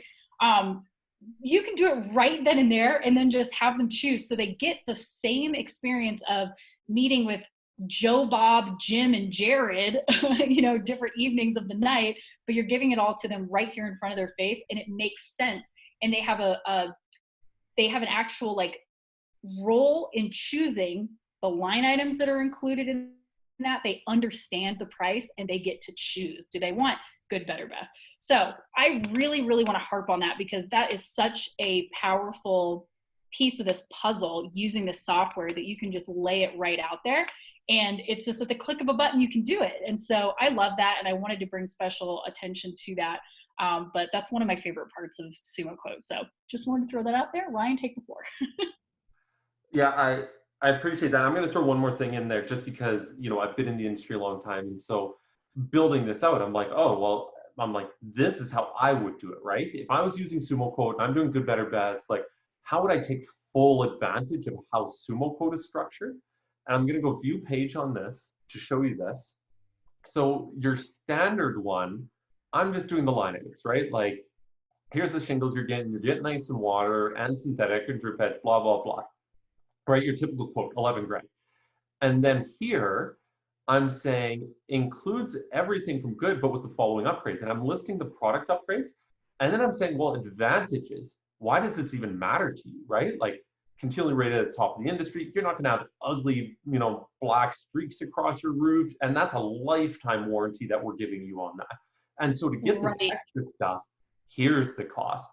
Speaker 1: You can do it right then and there and then just have them choose so they get the same experience of meeting with Joe, Bob, Jim, and Jared, you know, different evenings of the night, but you're giving it all to them right here in front of their face and it makes sense. And they have they have an actual like role in choosing the line items that are included in that. They understand the price and they get to choose. Do they want good, better, best? So I really, really want to harp on that because that is such a powerful piece of this puzzle using this software that you can just lay it right out there. And it's just at the click of a button, you can do it. And so I love that. And I wanted to bring special attention to that. But that's one of my favorite parts of SumoQuote. So just wanted to throw that out there. Ryan, take the floor.
Speaker 2: Yeah, I appreciate that. I'm going to throw one more thing in there just because, you know, I've been in the industry a long time. And so building this out, I'm like, oh, well, I'm like, this is how I would do it, right? If I was using SumoQuote and I'm doing good, better, best, like, how would I take full advantage of how SumoQuote is structured? And I'm going to go view page on this to show you this. So your standard one, I'm just doing the line items, right? Like, here's the shingles you're getting nice and water and synthetic and drip edge, blah, blah, blah. Right, your typical quote, 11 grand. And then here, I'm saying includes everything from good, but with the following upgrades. And I'm listing the product upgrades. And then I'm saying, well, advantages. Why does this even matter to you, right? Like continually rated at the top of the industry. You're not going to have ugly, you know, black streaks across your roof. And that's a lifetime warranty that we're giving you on that. And so to get this extra stuff, here's the cost.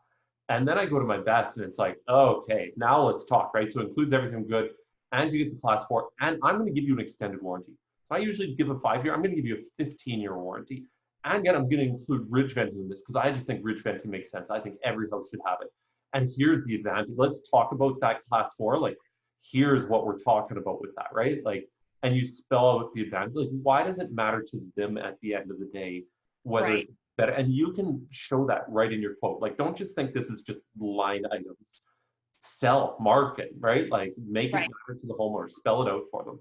Speaker 2: And then I go to my best and it's like, okay, now let's talk, right? So it includes everything good and you get the class 4 and I'm going to give you an extended warranty. So I usually give a 5-year, I'm going to give you a 15-year warranty. And again, I'm going to include ridge venting in this because I just think ridge venting makes sense. I think every house should have it. And here's the advantage. Let's talk about that class 4. Like, here's what we're talking about with that, right? Like, and you spell out the advantage. Like, why does it matter to them at the end of the day whether it's better? And you can show that right in your quote. Like, don't just think this is just line items. Sell, market, right? Like, make it matter to the homeowner. Spell it out for them.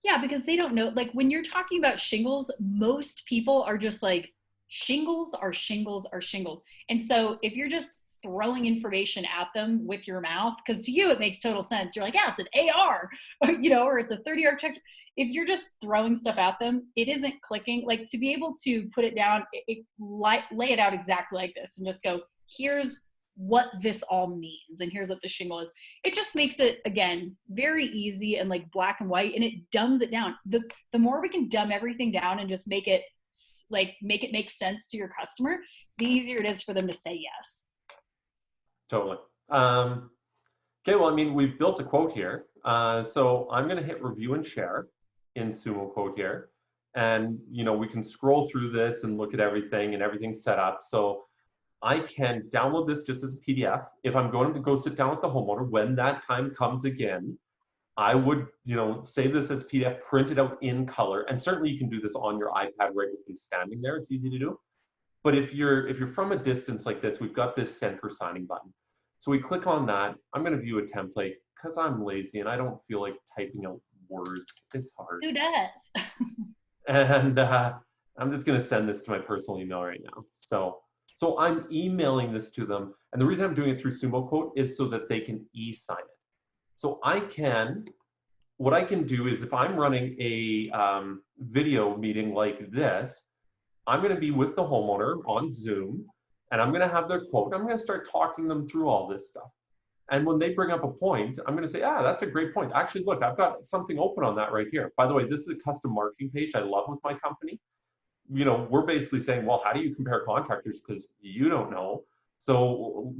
Speaker 1: Yeah, because they don't know. Like when you're talking about shingles, most people are just like, shingles are shingles are shingles. And so if you're just throwing information at them with your mouth, because to you it makes total sense. You're like, yeah, it's an AR, you know, or it's a 30 architecture. If you're just throwing stuff at them, it isn't clicking. Like, to be able to put it down, lay it out exactly like this and just go, here's what this all means, and here's what the shingle is. It just makes it, again, very easy and like black and white, and it dumbs it down. The more we can dumb everything down and just make it make sense to your customer, the easier it is for them to say yes.
Speaker 2: Totally. Okay, well, I mean, we've built a quote here. So I'm going to hit review and share in SumoQuote here. And, you know, we can scroll through this and look at everything, and everything's set up. So I can download this just as a PDF. If I'm going to go sit down with the homeowner, when that time comes again, I would, you know, save this as PDF, print it out in color. And certainly you can do this on your iPad right with them standing there. It's easy to do. But if you're from a distance like this, we've got this send for signing button. So we click on that. I'm going to view a template because I'm lazy and I don't feel like typing out words. It's hard.
Speaker 1: Who does?
Speaker 2: And I'm just going to send this to my personal email right now. So I'm emailing this to them. And the reason I'm doing it through SumoQuote is so that they can e-sign it. So what I can do is, if I'm running a video meeting like this, I'm going to be with the homeowner on Zoom, and I'm going to have their quote. I'm going to start talking them through all this stuff. And when they bring up a point, I'm going to say, that's a great point. Actually, look, I've got something open on that right here. By the way, this is a custom marketing page I love with my company. You know, we're basically saying, well, how do you compare contractors? Because you don't know. So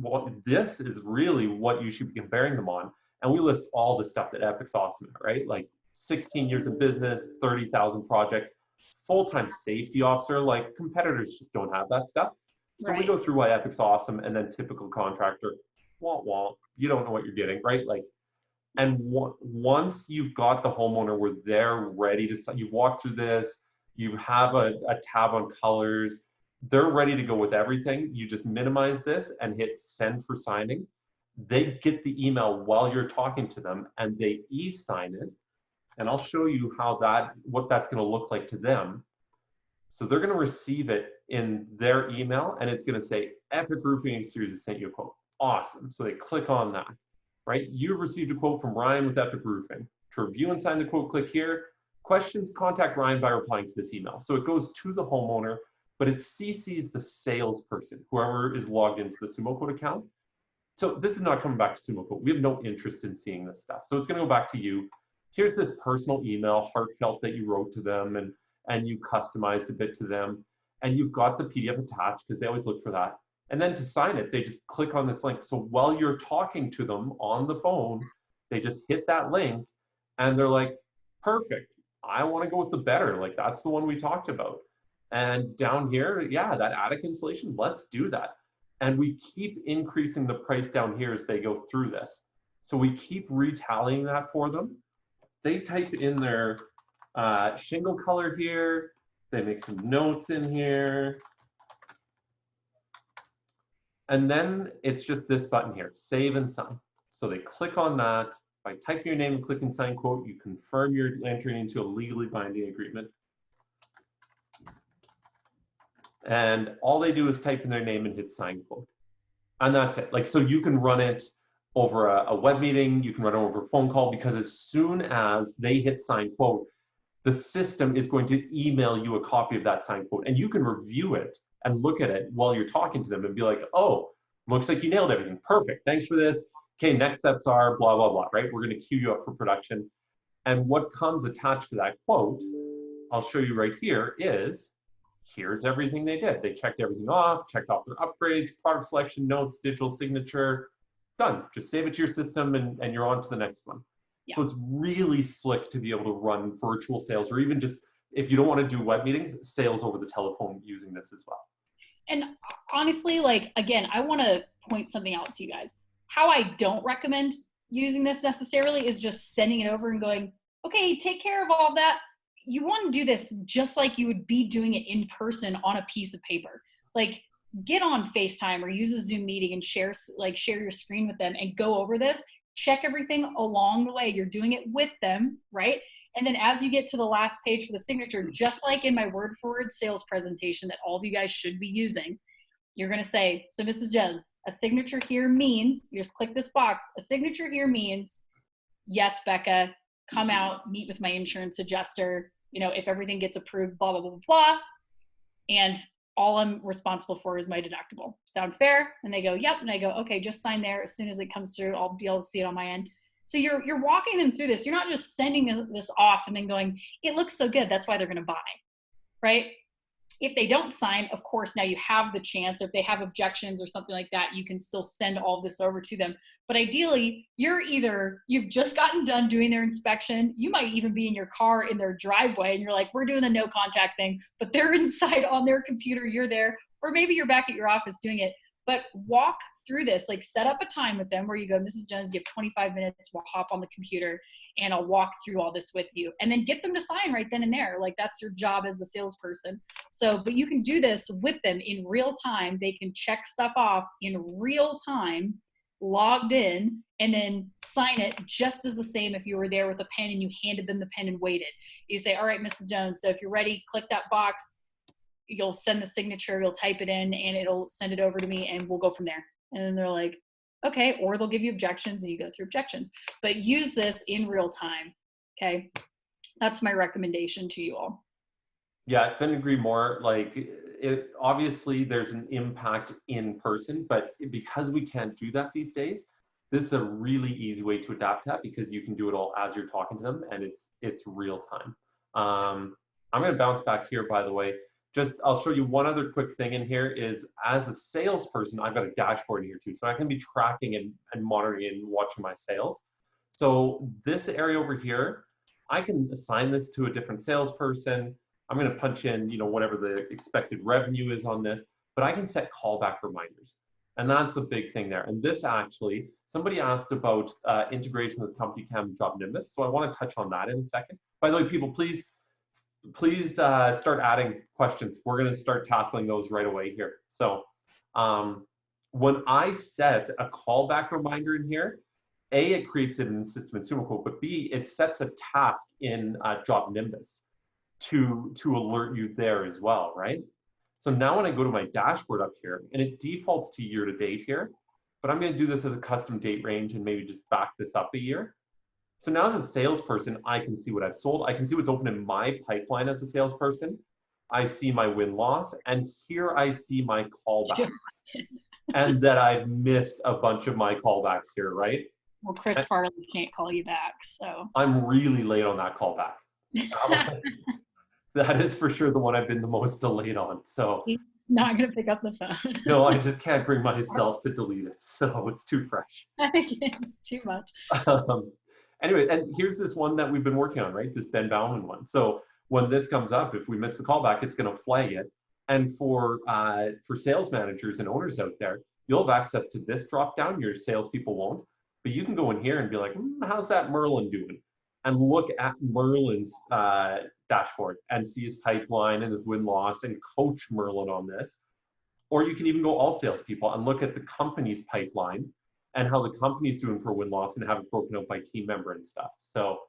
Speaker 2: this is really what you should be comparing them on. And we list all the stuff that Epic's awesome at, right? Like 16 years of business, 30,000 projects, full-time safety officer. Like, competitors just don't have that stuff. So we go through why Epic's awesome, and then typical contractor, you don't know what you're getting, right? Like, and once you've got the homeowner where they're ready to, you've walked through this, you have a tab on colors, they're ready to go with everything. You just minimize this and hit send for signing. They get the email while you're talking to them, and they e-sign it. And I'll show you what that's going to look like to them. So they're going to receive it in their email, and it's going to say, Epic Roofing Exteriors has sent you a quote. Awesome. So they click on that, right? You've received a quote from Ryan with Epic Roofing. To review and sign the quote, click here. Questions, contact Ryan by replying to this email. So it goes to the homeowner, but it CCs the salesperson, whoever is logged into the SumoQuote account. So this is not coming back to SumoQuote. We have no interest in seeing this stuff. So it's going to go back to you. Here's this personal email, heartfelt, that you wrote to them, and you customized a bit to them. And you've got the PDF attached because they always look for that. And then to sign it, they just click on this link. So while you're talking to them on the phone, they just hit that link and they're like, perfect. I want to go with the better. Like, that's the one we talked about. And down here, yeah, that attic insulation, let's do that. And we keep increasing the price down here as they go through this. So we keep retallying that for them. They type in their shingle color here. They make some notes in here. And then it's just this button here, save and sign. So they click on that. By typing your name and clicking sign quote, you confirm you're entering into a legally binding agreement. And all they do is type in their name and hit sign quote. And that's it. Like, so you can run it over a web meeting, you can run it over a phone call, because as soon as they hit sign quote, the system is going to email you a copy of that sign quote, and you can review it and look at it while you're talking to them and be like, oh, looks like you nailed everything. Perfect. Thanks for this. Okay, next steps are blah, blah, blah, right? We're going to queue you up for production. And what comes attached to that quote, I'll show you right here, is here's everything they did. They checked everything off, checked off their upgrades, product selection, notes, digital signature, done. Just save it to your system and you're on to the next one. Yeah. So it's really slick to be able to run virtual sales, or even just, if you don't want to do web meetings, sales over the telephone using this as well.
Speaker 1: And honestly, like, again, I want to point something out to you guys. How I don't recommend using this necessarily is just sending it over and going, okay, take care of all of that. You want to do this just like you would be doing it in person on a piece of paper. Like, get on FaceTime or use a Zoom meeting and share your screen with them and go over this. Check everything along the way. You're doing it with them, right? And then as you get to the last page for the signature, just like in my word-for-word sales presentation that all of you guys should be using, You're going to say, so Mrs. Jones, a signature here means, you just click this box, a signature here means, yes, Becca, come out, meet with my insurance adjuster, you know, if everything gets approved, blah, blah, blah, blah, and all I'm responsible for is my deductible. Sound fair? And they go, yep. And I go, okay, just sign there. As soon as it comes through, I'll be able to see it on my end. So you're walking them through this. You're not just sending this off and then going, it looks so good, that's why they're going to buy, right? If they don't sign, of course, now you have the chance, or if they have objections or something like that, you can still send all this over to them. But ideally, you've just gotten done doing their inspection. You might even be in your car in their driveway and you're like, we're doing the no contact thing, but they're inside on their computer, you're there, or maybe you're back at your office doing it. But walk through this, like set up a time with them where you go, Mrs. Jones, you have 25 minutes, we'll hop on the computer and I'll walk through all this with you. And then get them to sign right then and there. Like that's your job as the salesperson. So, but you can do this with them in real time. They can check stuff off in real time, logged in, and then sign it just as the same if you were there with a pen and you handed them the pen and waited. You say, all right, Mrs. Jones, so if you're ready, click that box. You'll send the signature, you'll type it in, and it'll send it over to me, and we'll go from there. And then they're like, okay, or they'll give you objections, and you go through objections. But use this in real time, okay? That's my recommendation to you all.
Speaker 2: Yeah, I couldn't agree more. Like, obviously, there's an impact in person, but because we can't do that these days, this is a really easy way to adapt that because you can do it all as you're talking to them, and it's real time. I'm going to bounce back here, by the way. I'll show you one other quick thing in here is as a salesperson, I've got a dashboard here too. So I can be tracking and monitoring and watching my sales. So this area over here, I can assign this to a different salesperson. I'm going to punch in, you know, whatever the expected revenue is on this, but I can set callback reminders. And that's a big thing there. And this actually, somebody asked about integration with Company Cam and Job Nimbus. So I want to touch on that in a second. By the way, people, please start adding questions. We're going to start tackling those right away here. So when I set a callback reminder in here, A, it creates it in the system in SumoQuote, but B, it sets a task in Job Nimbus to alert you there as well, right? So now when I go to my dashboard up here, and it defaults to year to date here, but I'm going to do this as a custom date range and maybe just back this up a year. So now as a salesperson, I can see what I've sold. I can see what's open in my pipeline as a salesperson. I see my win-loss, and here I see my callbacks. And that I've missed a bunch of my callbacks here, right?
Speaker 1: Well, Chris Farley can't call you back, so.
Speaker 2: I'm really late on that callback. That is for sure the one I've been the most delayed on, so.
Speaker 1: He's not gonna pick up the phone.
Speaker 2: No, I just can't bring myself to delete it, so it's too fresh.
Speaker 1: It's too much.
Speaker 2: Anyway, and here's this one that we've been working on, right? This Ben Bauman one. So when this comes up, if we miss the callback, it's going to flag it. And for sales managers and owners out there, you'll have access to this drop down. Your salespeople won't, but you can go in here and be like, how's that Merlin doing? And look at Merlin's dashboard and see his pipeline and his win-loss and coach Merlin on this. Or you can even go all salespeople and look at the company's pipeline and how the company's doing for win-loss and have it broken out by team member and stuff. So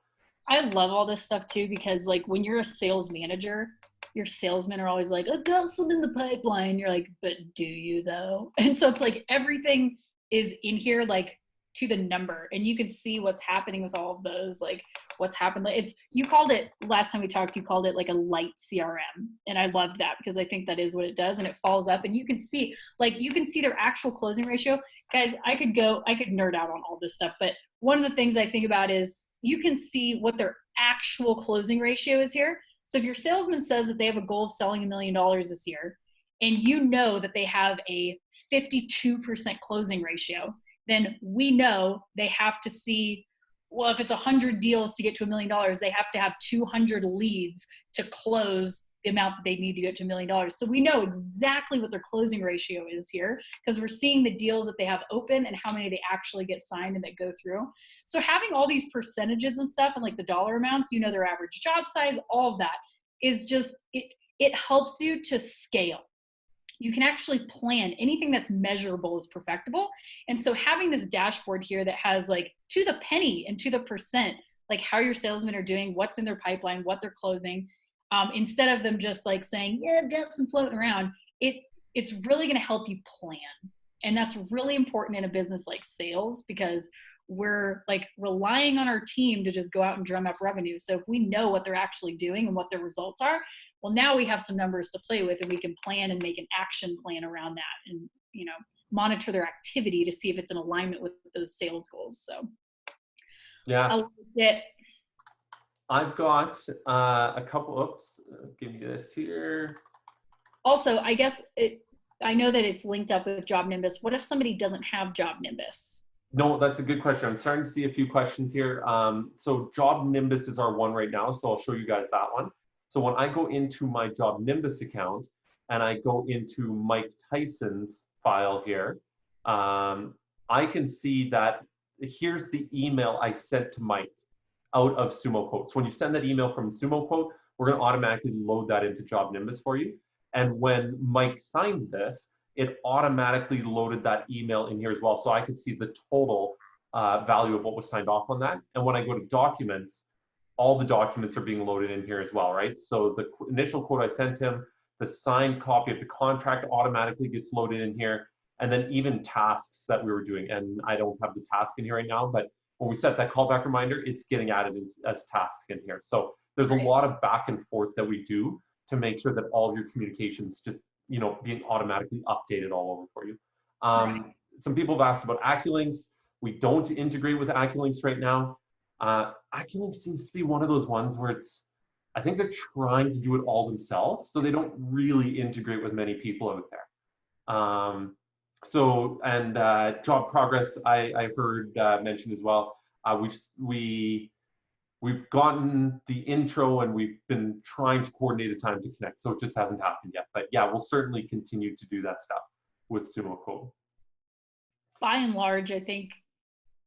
Speaker 1: I love all this stuff too, because like when you're a sales manager, your salesmen are always like, I've got some in the pipeline. You're like, but do you though? And so it's like everything is in here, like to the number, and you can see what's happening with all of those, like what's happened. You called it last time we talked, you called it like a light CRM. And I love that because I think that is what it does. And it follows up and you can see their actual closing ratio. Guys, I could nerd out on all this stuff, but one of the things I think about is you can see what their actual closing ratio is here. So if your salesman says that they have a goal of selling $1 million this year, and you know that they have a 52% closing ratio, then we know they have to see, well, if it's 100 deals to get to $1 million, they have to have 200 leads to close the amount that they need to get to $1 million. So we know exactly what their closing ratio is here because we're seeing the deals that they have open and how many they actually get signed and that go through. So having all these percentages and stuff and like the dollar amounts, you know, their average job size, all of that is just, it helps you to scale. You can actually plan. Anything that's measurable is perfectible. And so having this dashboard here that has like to the penny and to the percent, like how your salesmen are doing, what's in their pipeline, what they're closing, instead of them just like saying, yeah, I've got some floating around, it it's really going to help you plan. And that's really important in a business like sales, because we're like relying on our team to just go out and drum up revenue. So if we know what they're actually doing and what their results are, well, now we have some numbers to play with, and we can plan and make an action plan around that, and, you know, monitor their activity to see if it's in alignment with those sales goals. So
Speaker 2: yeah,
Speaker 1: I like it.
Speaker 2: I've got a couple. Oops, give me this here.
Speaker 1: Also, I guess I know that it's linked up with Job Nimbus. What if somebody doesn't have Job Nimbus?
Speaker 2: No, that's a good question. I'm starting to see a few questions here. So Job Nimbus is our one right now, so I'll show you guys that one. So when I go into my Job Nimbus account and I go into Mike Tyson's file here, I can see that here's the email I sent to Mike out of SumoQuote. So when you send that email from SumoQuote, we're going to automatically load that into Job Nimbus for you. And when Mike signed this, it automatically loaded that email in here as well. So I could see the total value of what was signed off on that. And when I go to documents, all the documents are being loaded in here as well, right? So the initial quote I sent him, the signed copy of the contract automatically gets loaded in here. And then even tasks that we were doing. And I don't have the task in here right now, but when we set that callback reminder, it's getting added as tasks in here. So there's a lot of back and forth that we do to make sure that all of your communications just, you know, being automatically updated all over for you. Some people have asked about AccuLinks. We don't integrate with AccuLinks right now. AccuLinks seems to be one of those ones where it's, I think they're trying to do it all themselves, so they don't really integrate with many people out there. Job Progress, I heard mentioned as well. We've gotten the intro and we've been trying to coordinate a time to connect, so it just hasn't happened yet. But yeah, we'll certainly continue to do that stuff with SumoQuote.
Speaker 1: By and large, I think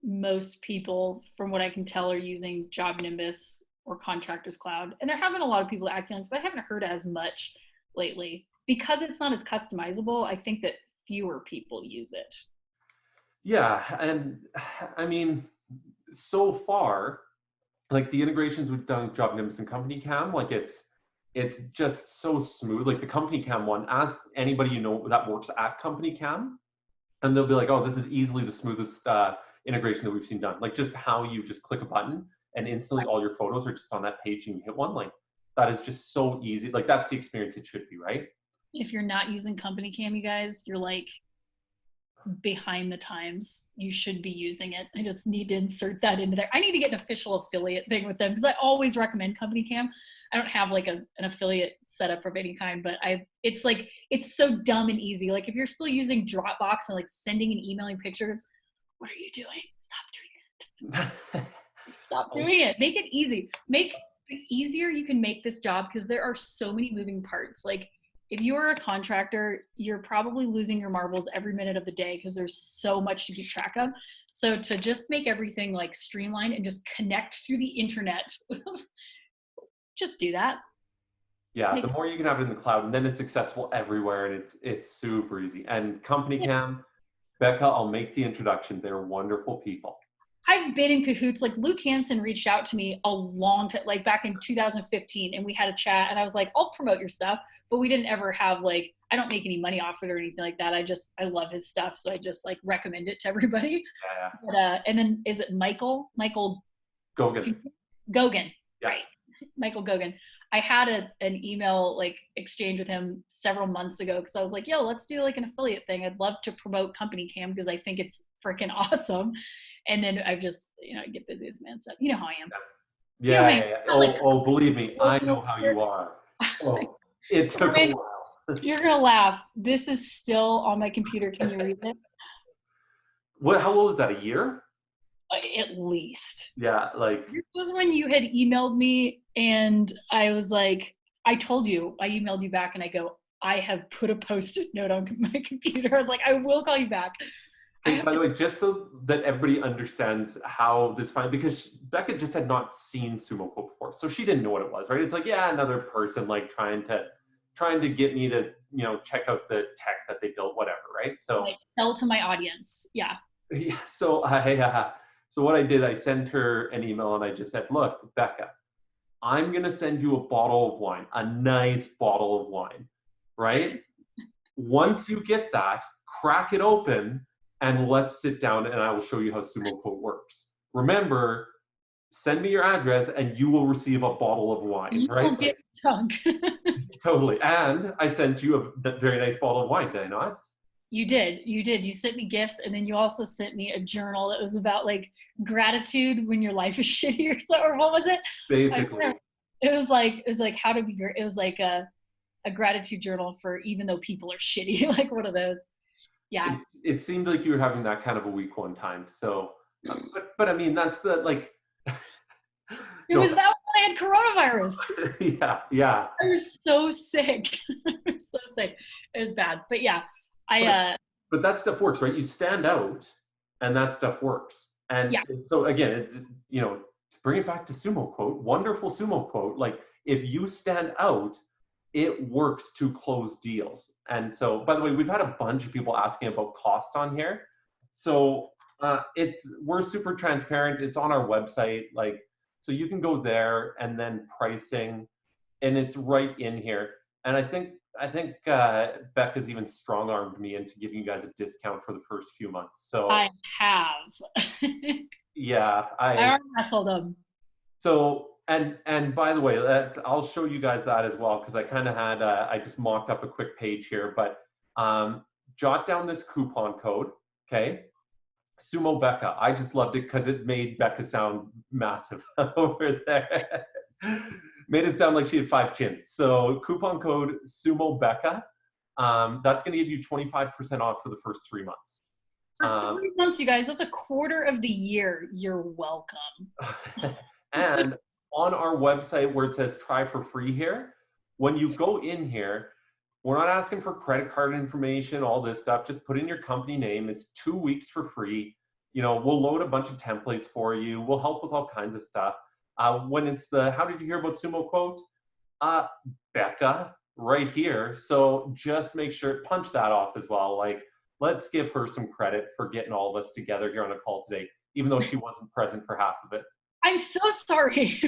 Speaker 1: most people, from what I can tell, are using Job Nimbus or Contractors Cloud. And there have been a lot of people at AccuLinks, but I haven't heard as much lately. Because it's not as customizable, I think that fewer people use it.
Speaker 2: Yeah, and I mean, so far, like the integrations we've done with Job Nimbus and Company Cam, like it's just so smooth. Like the Company Cam one, ask anybody you know that works at Company Cam, and they'll be like, oh, this is easily the smoothest integration that we've seen done. Like just how you just click a button and instantly all your photos are just on that page and you hit one. Like that is just so easy. Like that's the experience it should be, right?
Speaker 1: If you're not using Company Cam, you guys, you're like behind the times. You should be using it. I just need to insert that into there. I need to get an official affiliate thing with them, because I always recommend Company Cam. I don't have like an affiliate setup of any kind, but it's like, it's so dumb and easy. Like if you're still using Dropbox and like sending and emailing pictures, what are you doing? Stop doing it. Stop doing it. Make it easy. Make the easier you can make this job, because there are so many moving parts. Like if you are a contractor, you're probably losing your marbles every minute of the day because there's so much to keep track of. So to just make everything like streamlined and just connect through the internet, just do that.
Speaker 2: Yeah, the more you can have it in the cloud, and then it's accessible everywhere, and it's super easy. And Company Cam, Becca, I'll make the introduction. They're wonderful people.
Speaker 1: I've been in cahoots. Like Luke Hansen reached out to me a long time, like back in 2015, and we had a chat, and I was like, I'll promote your stuff, but we didn't ever have like, I don't make any money off it or anything like that. I love his stuff. So I just like recommend it to everybody.
Speaker 2: Yeah.
Speaker 1: But, and then is it Michael
Speaker 2: Gogan.
Speaker 1: Gogan,
Speaker 2: yeah.
Speaker 1: Right. Michael Gogan. I had an email like exchange with him several months ago, because I was like, yo, let's do like an affiliate thing. I'd love to promote Company Cam because I think it's freaking awesome. And then I just, I get busy with man stuff. You know how I am.
Speaker 2: Yeah. Oh, believe me, I know how you are. So it took a while.
Speaker 1: You're going to laugh. This is still on my computer. Can you read it?
Speaker 2: How old is that? A year?
Speaker 1: At least.
Speaker 2: Yeah, like.
Speaker 1: This was when you had emailed me, and I was like, I told you, I emailed you back, and I go, I have put a Post-it note on my computer. I was like, I will call you back.
Speaker 2: Hey, by the way, just so that everybody understands how this because Becca just had not seen SumoQuote before, so she didn't know what it was, right? It's like, yeah, another person like trying to get me to, check out the tech that they built, whatever, right? So
Speaker 1: like, sell to my audience, yeah.
Speaker 2: Yeah. So what I did, I sent her an email and I just said, look, Becca, I'm gonna send you a bottle of wine, a nice bottle of wine, right? Once you get that, crack it open and let's sit down and I will show you how SumoQuote works. Remember, send me your address and you will receive a bottle of wine,
Speaker 1: You
Speaker 2: right?
Speaker 1: will get drunk.
Speaker 2: Totally. And I sent you a very nice bottle of wine, did I not?
Speaker 1: You did. You sent me gifts, and then you also sent me a journal that was about like gratitude when your life is shitty or so, or what was it?
Speaker 2: Basically.
Speaker 1: It was like how to be great. It was like a gratitude journal for even though people are shitty, like one of those. Yeah.
Speaker 2: It seemed like you were having that kind of a week one time. So, but I mean, that's the like.
Speaker 1: It was that when I had coronavirus.
Speaker 2: Yeah.
Speaker 1: I was so sick. I was so sick. It was bad, but yeah,
Speaker 2: But that stuff works, right? You stand out, and that stuff works. And
Speaker 1: yeah.
Speaker 2: So again, it's, to bring it back to SumoQuote, wonderful SumoQuote. Like if you stand out, it works to close deals. And so, by the way, we've had a bunch of people asking about cost on here. So we're super transparent. It's on our website, like, so you can go there and then pricing, and it's right in here. And I think Becca's even strong-armed me into giving you guys a discount for the first few months. So
Speaker 1: I have.
Speaker 2: Yeah,
Speaker 1: I already wrestled them.
Speaker 2: So and by the way, I'll show you guys that as well because I kind of had I just mocked up a quick page here, but jot down this coupon code, okay? Sumo Becca. I just loved it because it made Becca sound massive over there. Made it sound like she had 5 chins. So coupon code Sumo Becca. That's going to give you 25% off for the first 3 months.
Speaker 1: For 3 months, you guys. That's a quarter of the year. You're welcome.
Speaker 2: And on our website where it says try for free here, when you go in here, we're not asking for credit card information, all this stuff. Just put in your company name. It's 2 weeks for free. We'll load a bunch of templates for you. We'll help with all kinds of stuff. When it's how did you hear about SumoQuote? Becca, right here. So just make sure, punch that off as well. Like, let's give her some credit for getting all of us together here on a call today, even though she wasn't present for half of it.
Speaker 1: I'm so sorry.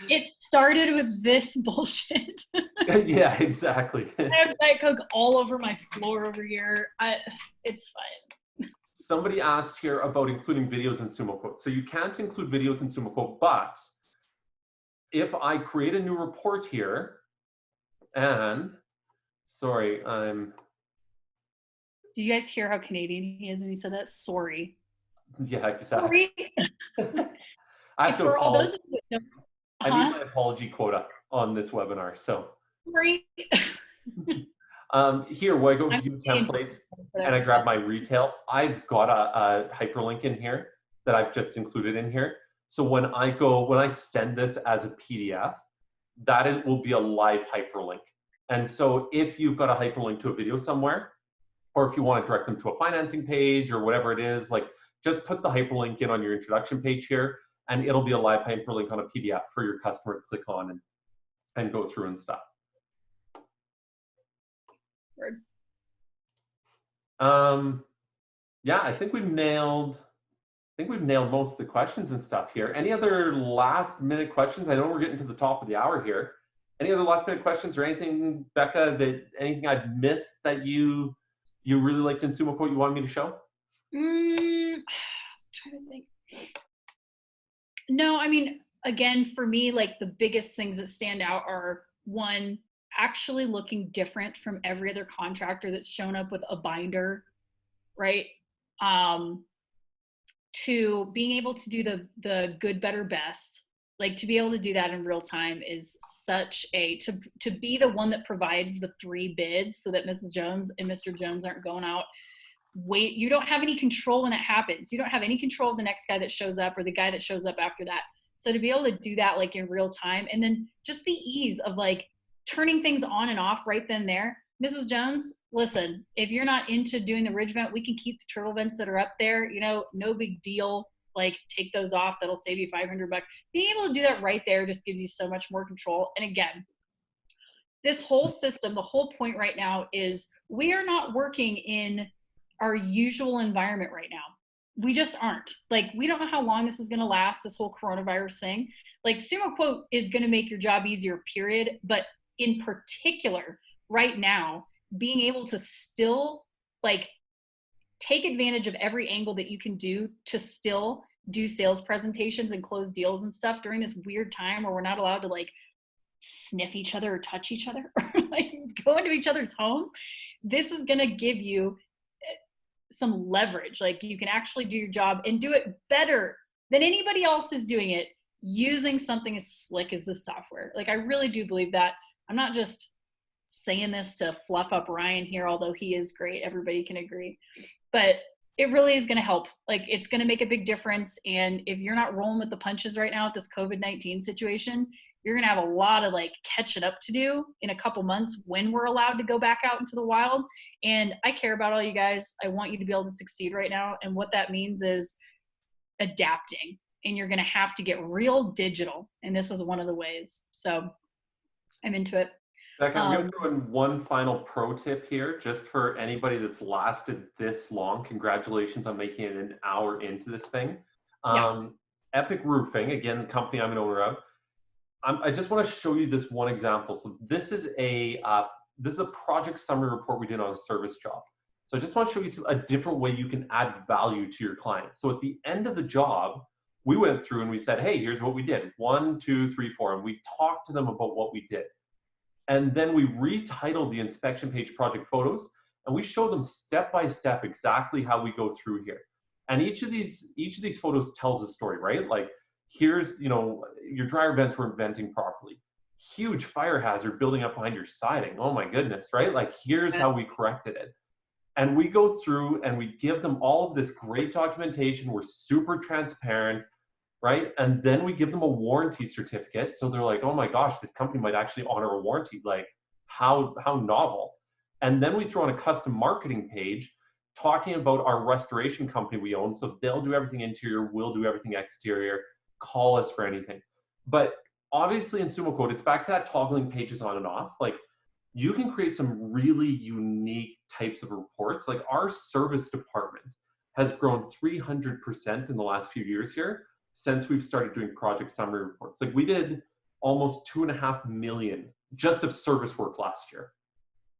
Speaker 1: It started with this bullshit.
Speaker 2: Yeah, exactly.
Speaker 1: I have Diet Coke all over my floor over here. It's fine.
Speaker 2: Somebody asked here about including videos in SumoQuote. So you can't include videos in SumoQuote, but if I create a new report here, and sorry,
Speaker 1: Do you guys hear how Canadian he is when he said that? Sorry.
Speaker 2: Yeah, exactly.
Speaker 1: Sorry.
Speaker 2: I have to apologize. I need my apology quota on this webinar. So
Speaker 1: sorry.
Speaker 2: Here where I go view templates and I grab my retail, I've got a hyperlink in here that I've just included in here. So when I send this as a PDF, will be a live hyperlink. And so if you've got a hyperlink to a video somewhere, or if you want to direct them to a financing page or whatever it is, like just put the hyperlink in on your introduction page here, and it'll be a live hyperlink on a PDF for your customer to click on and go through and stuff.
Speaker 1: Word.
Speaker 2: Yeah, I think we've nailed most of the questions and stuff here. Any other last minute questions? I know we're getting to the top of the hour here. Any other last minute questions or anything, Becca, anything I've missed that you really liked in SumoQuote you wanted me to show?
Speaker 1: I'm trying to think. No, I mean, again, for me, like the biggest things that stand out are, one, actually looking different from every other contractor that's shown up with a binder, right? Two, being able to do the good, better, best. Like to be able to do that in real time is such to be the one that provides the 3 bids so that Mrs. Jones and Mr. Jones aren't going out. You don't have any control when it happens. You don't have any control of the next guy that shows up or the guy that shows up after that. So to be able to do that like in real time, and then just the ease of like turning things on and off right then there. Mrs. Jones, listen, if you're not into doing the ridge vent, we can keep the turtle vents that are up there, no big deal. Like take those off, that'll save you $500. Being able to do that right there just gives you so much more control. And again, this whole system, the whole point right now is we are not working in our usual environment right now. We just aren't. Like, we don't know how long this is going to last, this whole coronavirus thing. Like SumoQuote is going to make your job easier, period. But in particular, right now, being able to still like take advantage of every angle that you can do to still do sales presentations and close deals and stuff during this weird time where we're not allowed to like sniff each other or touch each other or like go into each other's homes. This is going to give you some leverage. Like you can actually do your job and do it better than anybody else is doing it using something as slick as this software. Like I really do believe that. I'm not just saying this to fluff up Ryan here, although he is great. Everybody can agree. But it really is going to help. Like it's going to make a big difference. And if you're not rolling with the punches right now with this COVID-19 situation, you're going to have a lot of like catching up to do in a couple months when we're allowed to go back out into the wild. And I care about all you guys. I want you to be able to succeed right now. And what that means is adapting. And you're going to have to get real digital. And this is one of the ways. So I'm into it.
Speaker 2: Becca, I'm going to throw in one final pro tip here, just for anybody that's lasted this long. Congratulations on making it an hour into this thing. Epic Roofing, again, the company I'm an owner of. I just want to show you this one example. So this is a project summary report we did on a service job. So I just want to show you a different way you can add value to your clients. So at the end of the job, we went through and we said, hey, here's what we did. 1, 2, 3, 4. And we talked to them about what we did. And then we retitled the inspection page project photos, and we show them step by step exactly how we go through here. And each of these photos tells a story, right? Like here's, your dryer vents weren't venting properly. Huge fire hazard building up behind your siding. Oh my goodness, right? Like here's how we corrected it. And we go through and we give them all of this great documentation. We're super transparent, right? And then we give them a warranty certificate. So they're like, oh my gosh, this company might actually honor a warranty. Like how novel. And then we throw on a custom marketing page talking about our restoration company we own. So they'll do everything interior, we'll do everything exterior, call us for anything. But obviously in SumoQuote, it's back to that toggling pages on and off. Like you can create some really unique types of reports. Like our service department has grown 300% in the last few years here since we've started doing project summary reports. Like we did almost 2.5 million just of service work last year.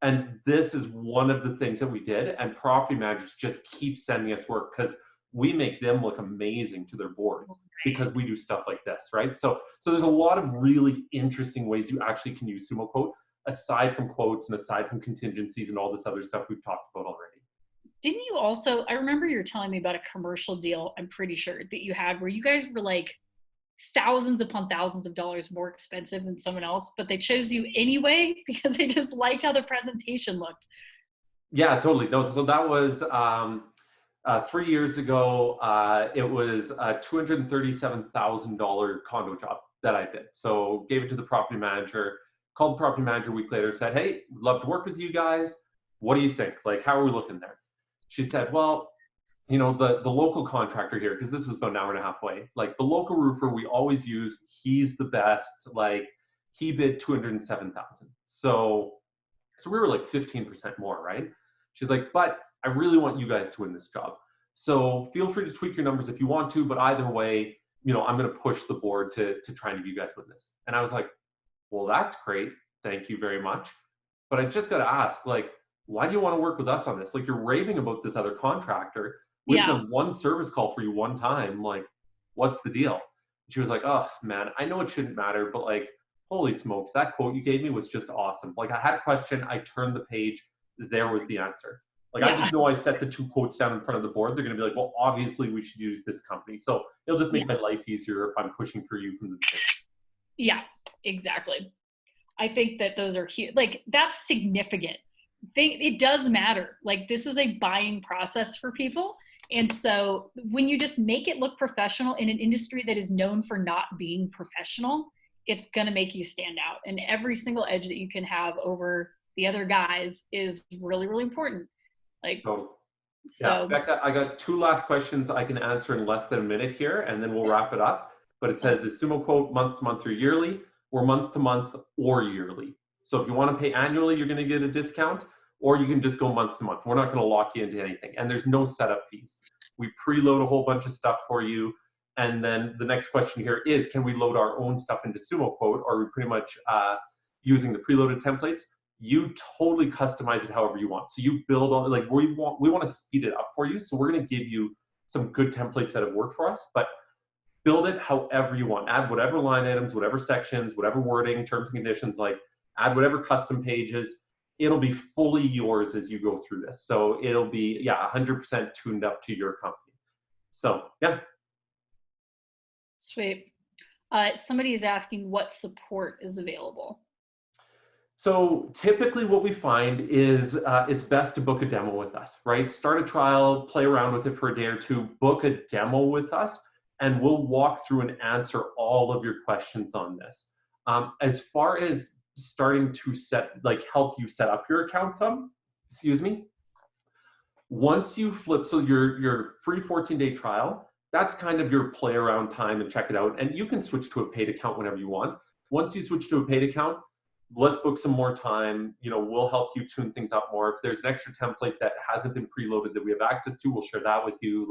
Speaker 2: And this is one of the things that we did. And property managers just keep sending us work because we make them look amazing to their boards because we do stuff like this, right? So there's a lot of really interesting ways you actually can use SumoQuote aside from quotes and aside from contingencies and all this other stuff we've talked about already.
Speaker 1: Didn't you also, I remember you were telling me about a commercial deal, I'm pretty sure, that you had where you guys were like thousands upon thousands of dollars more expensive than someone else, but they chose you anyway because they just liked how the presentation looked.
Speaker 2: Yeah, totally. No, so that was 3 years ago. It was a $237,000 condo job that I did. So gave it to the property manager, called the property manager a week later, said, hey, would love to work with you guys. What do you think? Like, how are we looking there? She said, well, the local contractor here, because this was about an hour and a half away, like the local roofer we always use, he's the best. Like he bid 207,000. So we were like 15% more, right? She's like, but I really want you guys to win this job. So feel free to tweak your numbers if you want to, but either way, I'm going to push the board to try and have you guys win this. And I was like, well, that's great. Thank you very much. But I just got to ask, like, why do you want to work with us on this? Like you're raving about this other contractor. We've done one service call for you one time. Like, what's the deal? She was like, oh man, I know it shouldn't matter, but like, holy smokes, that quote you gave me was just awesome. Like I had a question, I turned the page, there was the answer. Like I just know I set the 2 quotes down in front of the board. They're going to be like, well, obviously we should use this company. So it'll just make my life easier if I'm pushing for you from the beginning.
Speaker 1: Yeah, exactly. I think that those are huge. Like that's significant. It does matter. Like this is a buying process for people. And so when you just make it look professional in an industry that is known for not being professional, it's going to make you stand out. And every single edge that you can have over the other guys is really, really important. Like,
Speaker 2: yeah, Becca, I got 2 last questions I can answer in less than a minute here, and then we'll wrap it up. But it says, is SumoQuote month to month or yearly, or month to month or yearly? So if you want to pay annually, you're going to get a discount, or you can just go month to month. We're not going to lock you into anything. And there's no setup fees. We preload a whole bunch of stuff for you. And then the next question here is, can we load our own stuff into SumoQuote? Or are we pretty much using the preloaded templates? you totally customize it however you want. So you build on, like, we want to speed it up for you. So we're going to give you some good templates that have worked for us, but build it however you want. Add whatever line items, whatever sections, whatever wording, terms and conditions, like add whatever custom pages. It'll be fully yours as you go through this. So it'll be, yeah, 100% tuned up to your company. So yeah.
Speaker 1: Sweet. Somebody is asking what support is available.
Speaker 2: So typically what we find is it's best to book a demo with us, right? Start a trial, play around with it for a day or two, book a demo with us, and we'll walk through and answer all of your questions on this. As far as starting to help you set up your account once you flip, so your free 14-day trial, that's kind of your play around time and check it out. And you can switch to a paid account whenever you want. Once you switch to a paid account, let's book some more time. We'll help you tune things up more. If there's an extra template that hasn't been preloaded that we have access to, we'll share that with you.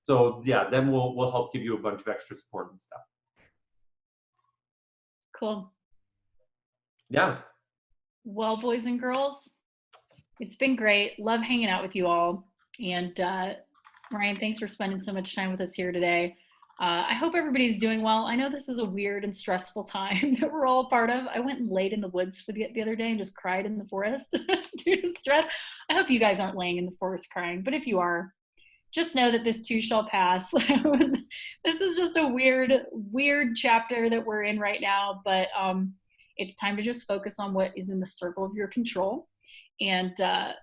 Speaker 2: So yeah, then we'll help give you a bunch of extra support and stuff.
Speaker 1: Cool.
Speaker 2: Yeah.
Speaker 1: Well, boys and girls, it's been great. Love hanging out with you all. And Ryan, thanks for spending so much time with us here today. I hope everybody's doing well. I know this is a weird and stressful time that we're all a part of. I went and laid in the woods the other day and just cried in the forest due to stress. I hope you guys aren't laying in the forest crying, but if you are, just know that this too shall pass. This is just a weird chapter that we're in right now, but it's time to just focus on what is in the circle of your control. And I'm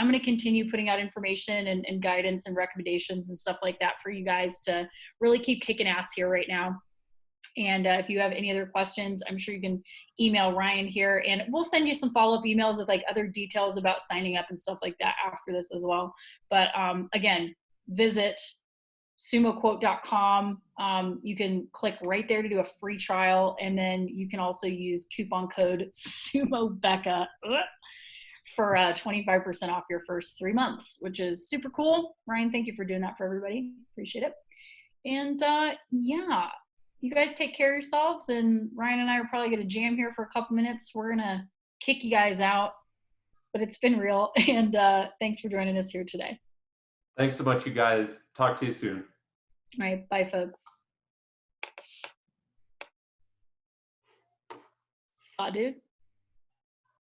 Speaker 1: gonna continue putting out information and guidance and recommendations and stuff like that for you guys to really keep kicking ass here right now. And if you have any other questions, I'm sure you can email Ryan here, and we'll send you some follow-up emails with other details about signing up and stuff like that after this as well. But again, visit SumoQuote.com. You can click right there to do a free trial, and then you can also use coupon code SumoBecca for 25% off your first 3 months, which is super cool. Ryan, thank you for doing that for everybody. Appreciate it. And yeah, you guys take care of yourselves, and Ryan and I are probably going to jam here for a couple minutes. We're going to kick you guys out, but it's been real. And thanks for joining us here today.
Speaker 2: Thanks so much, you guys. Talk to you soon.
Speaker 1: All right. Bye, folks. Saw, dude.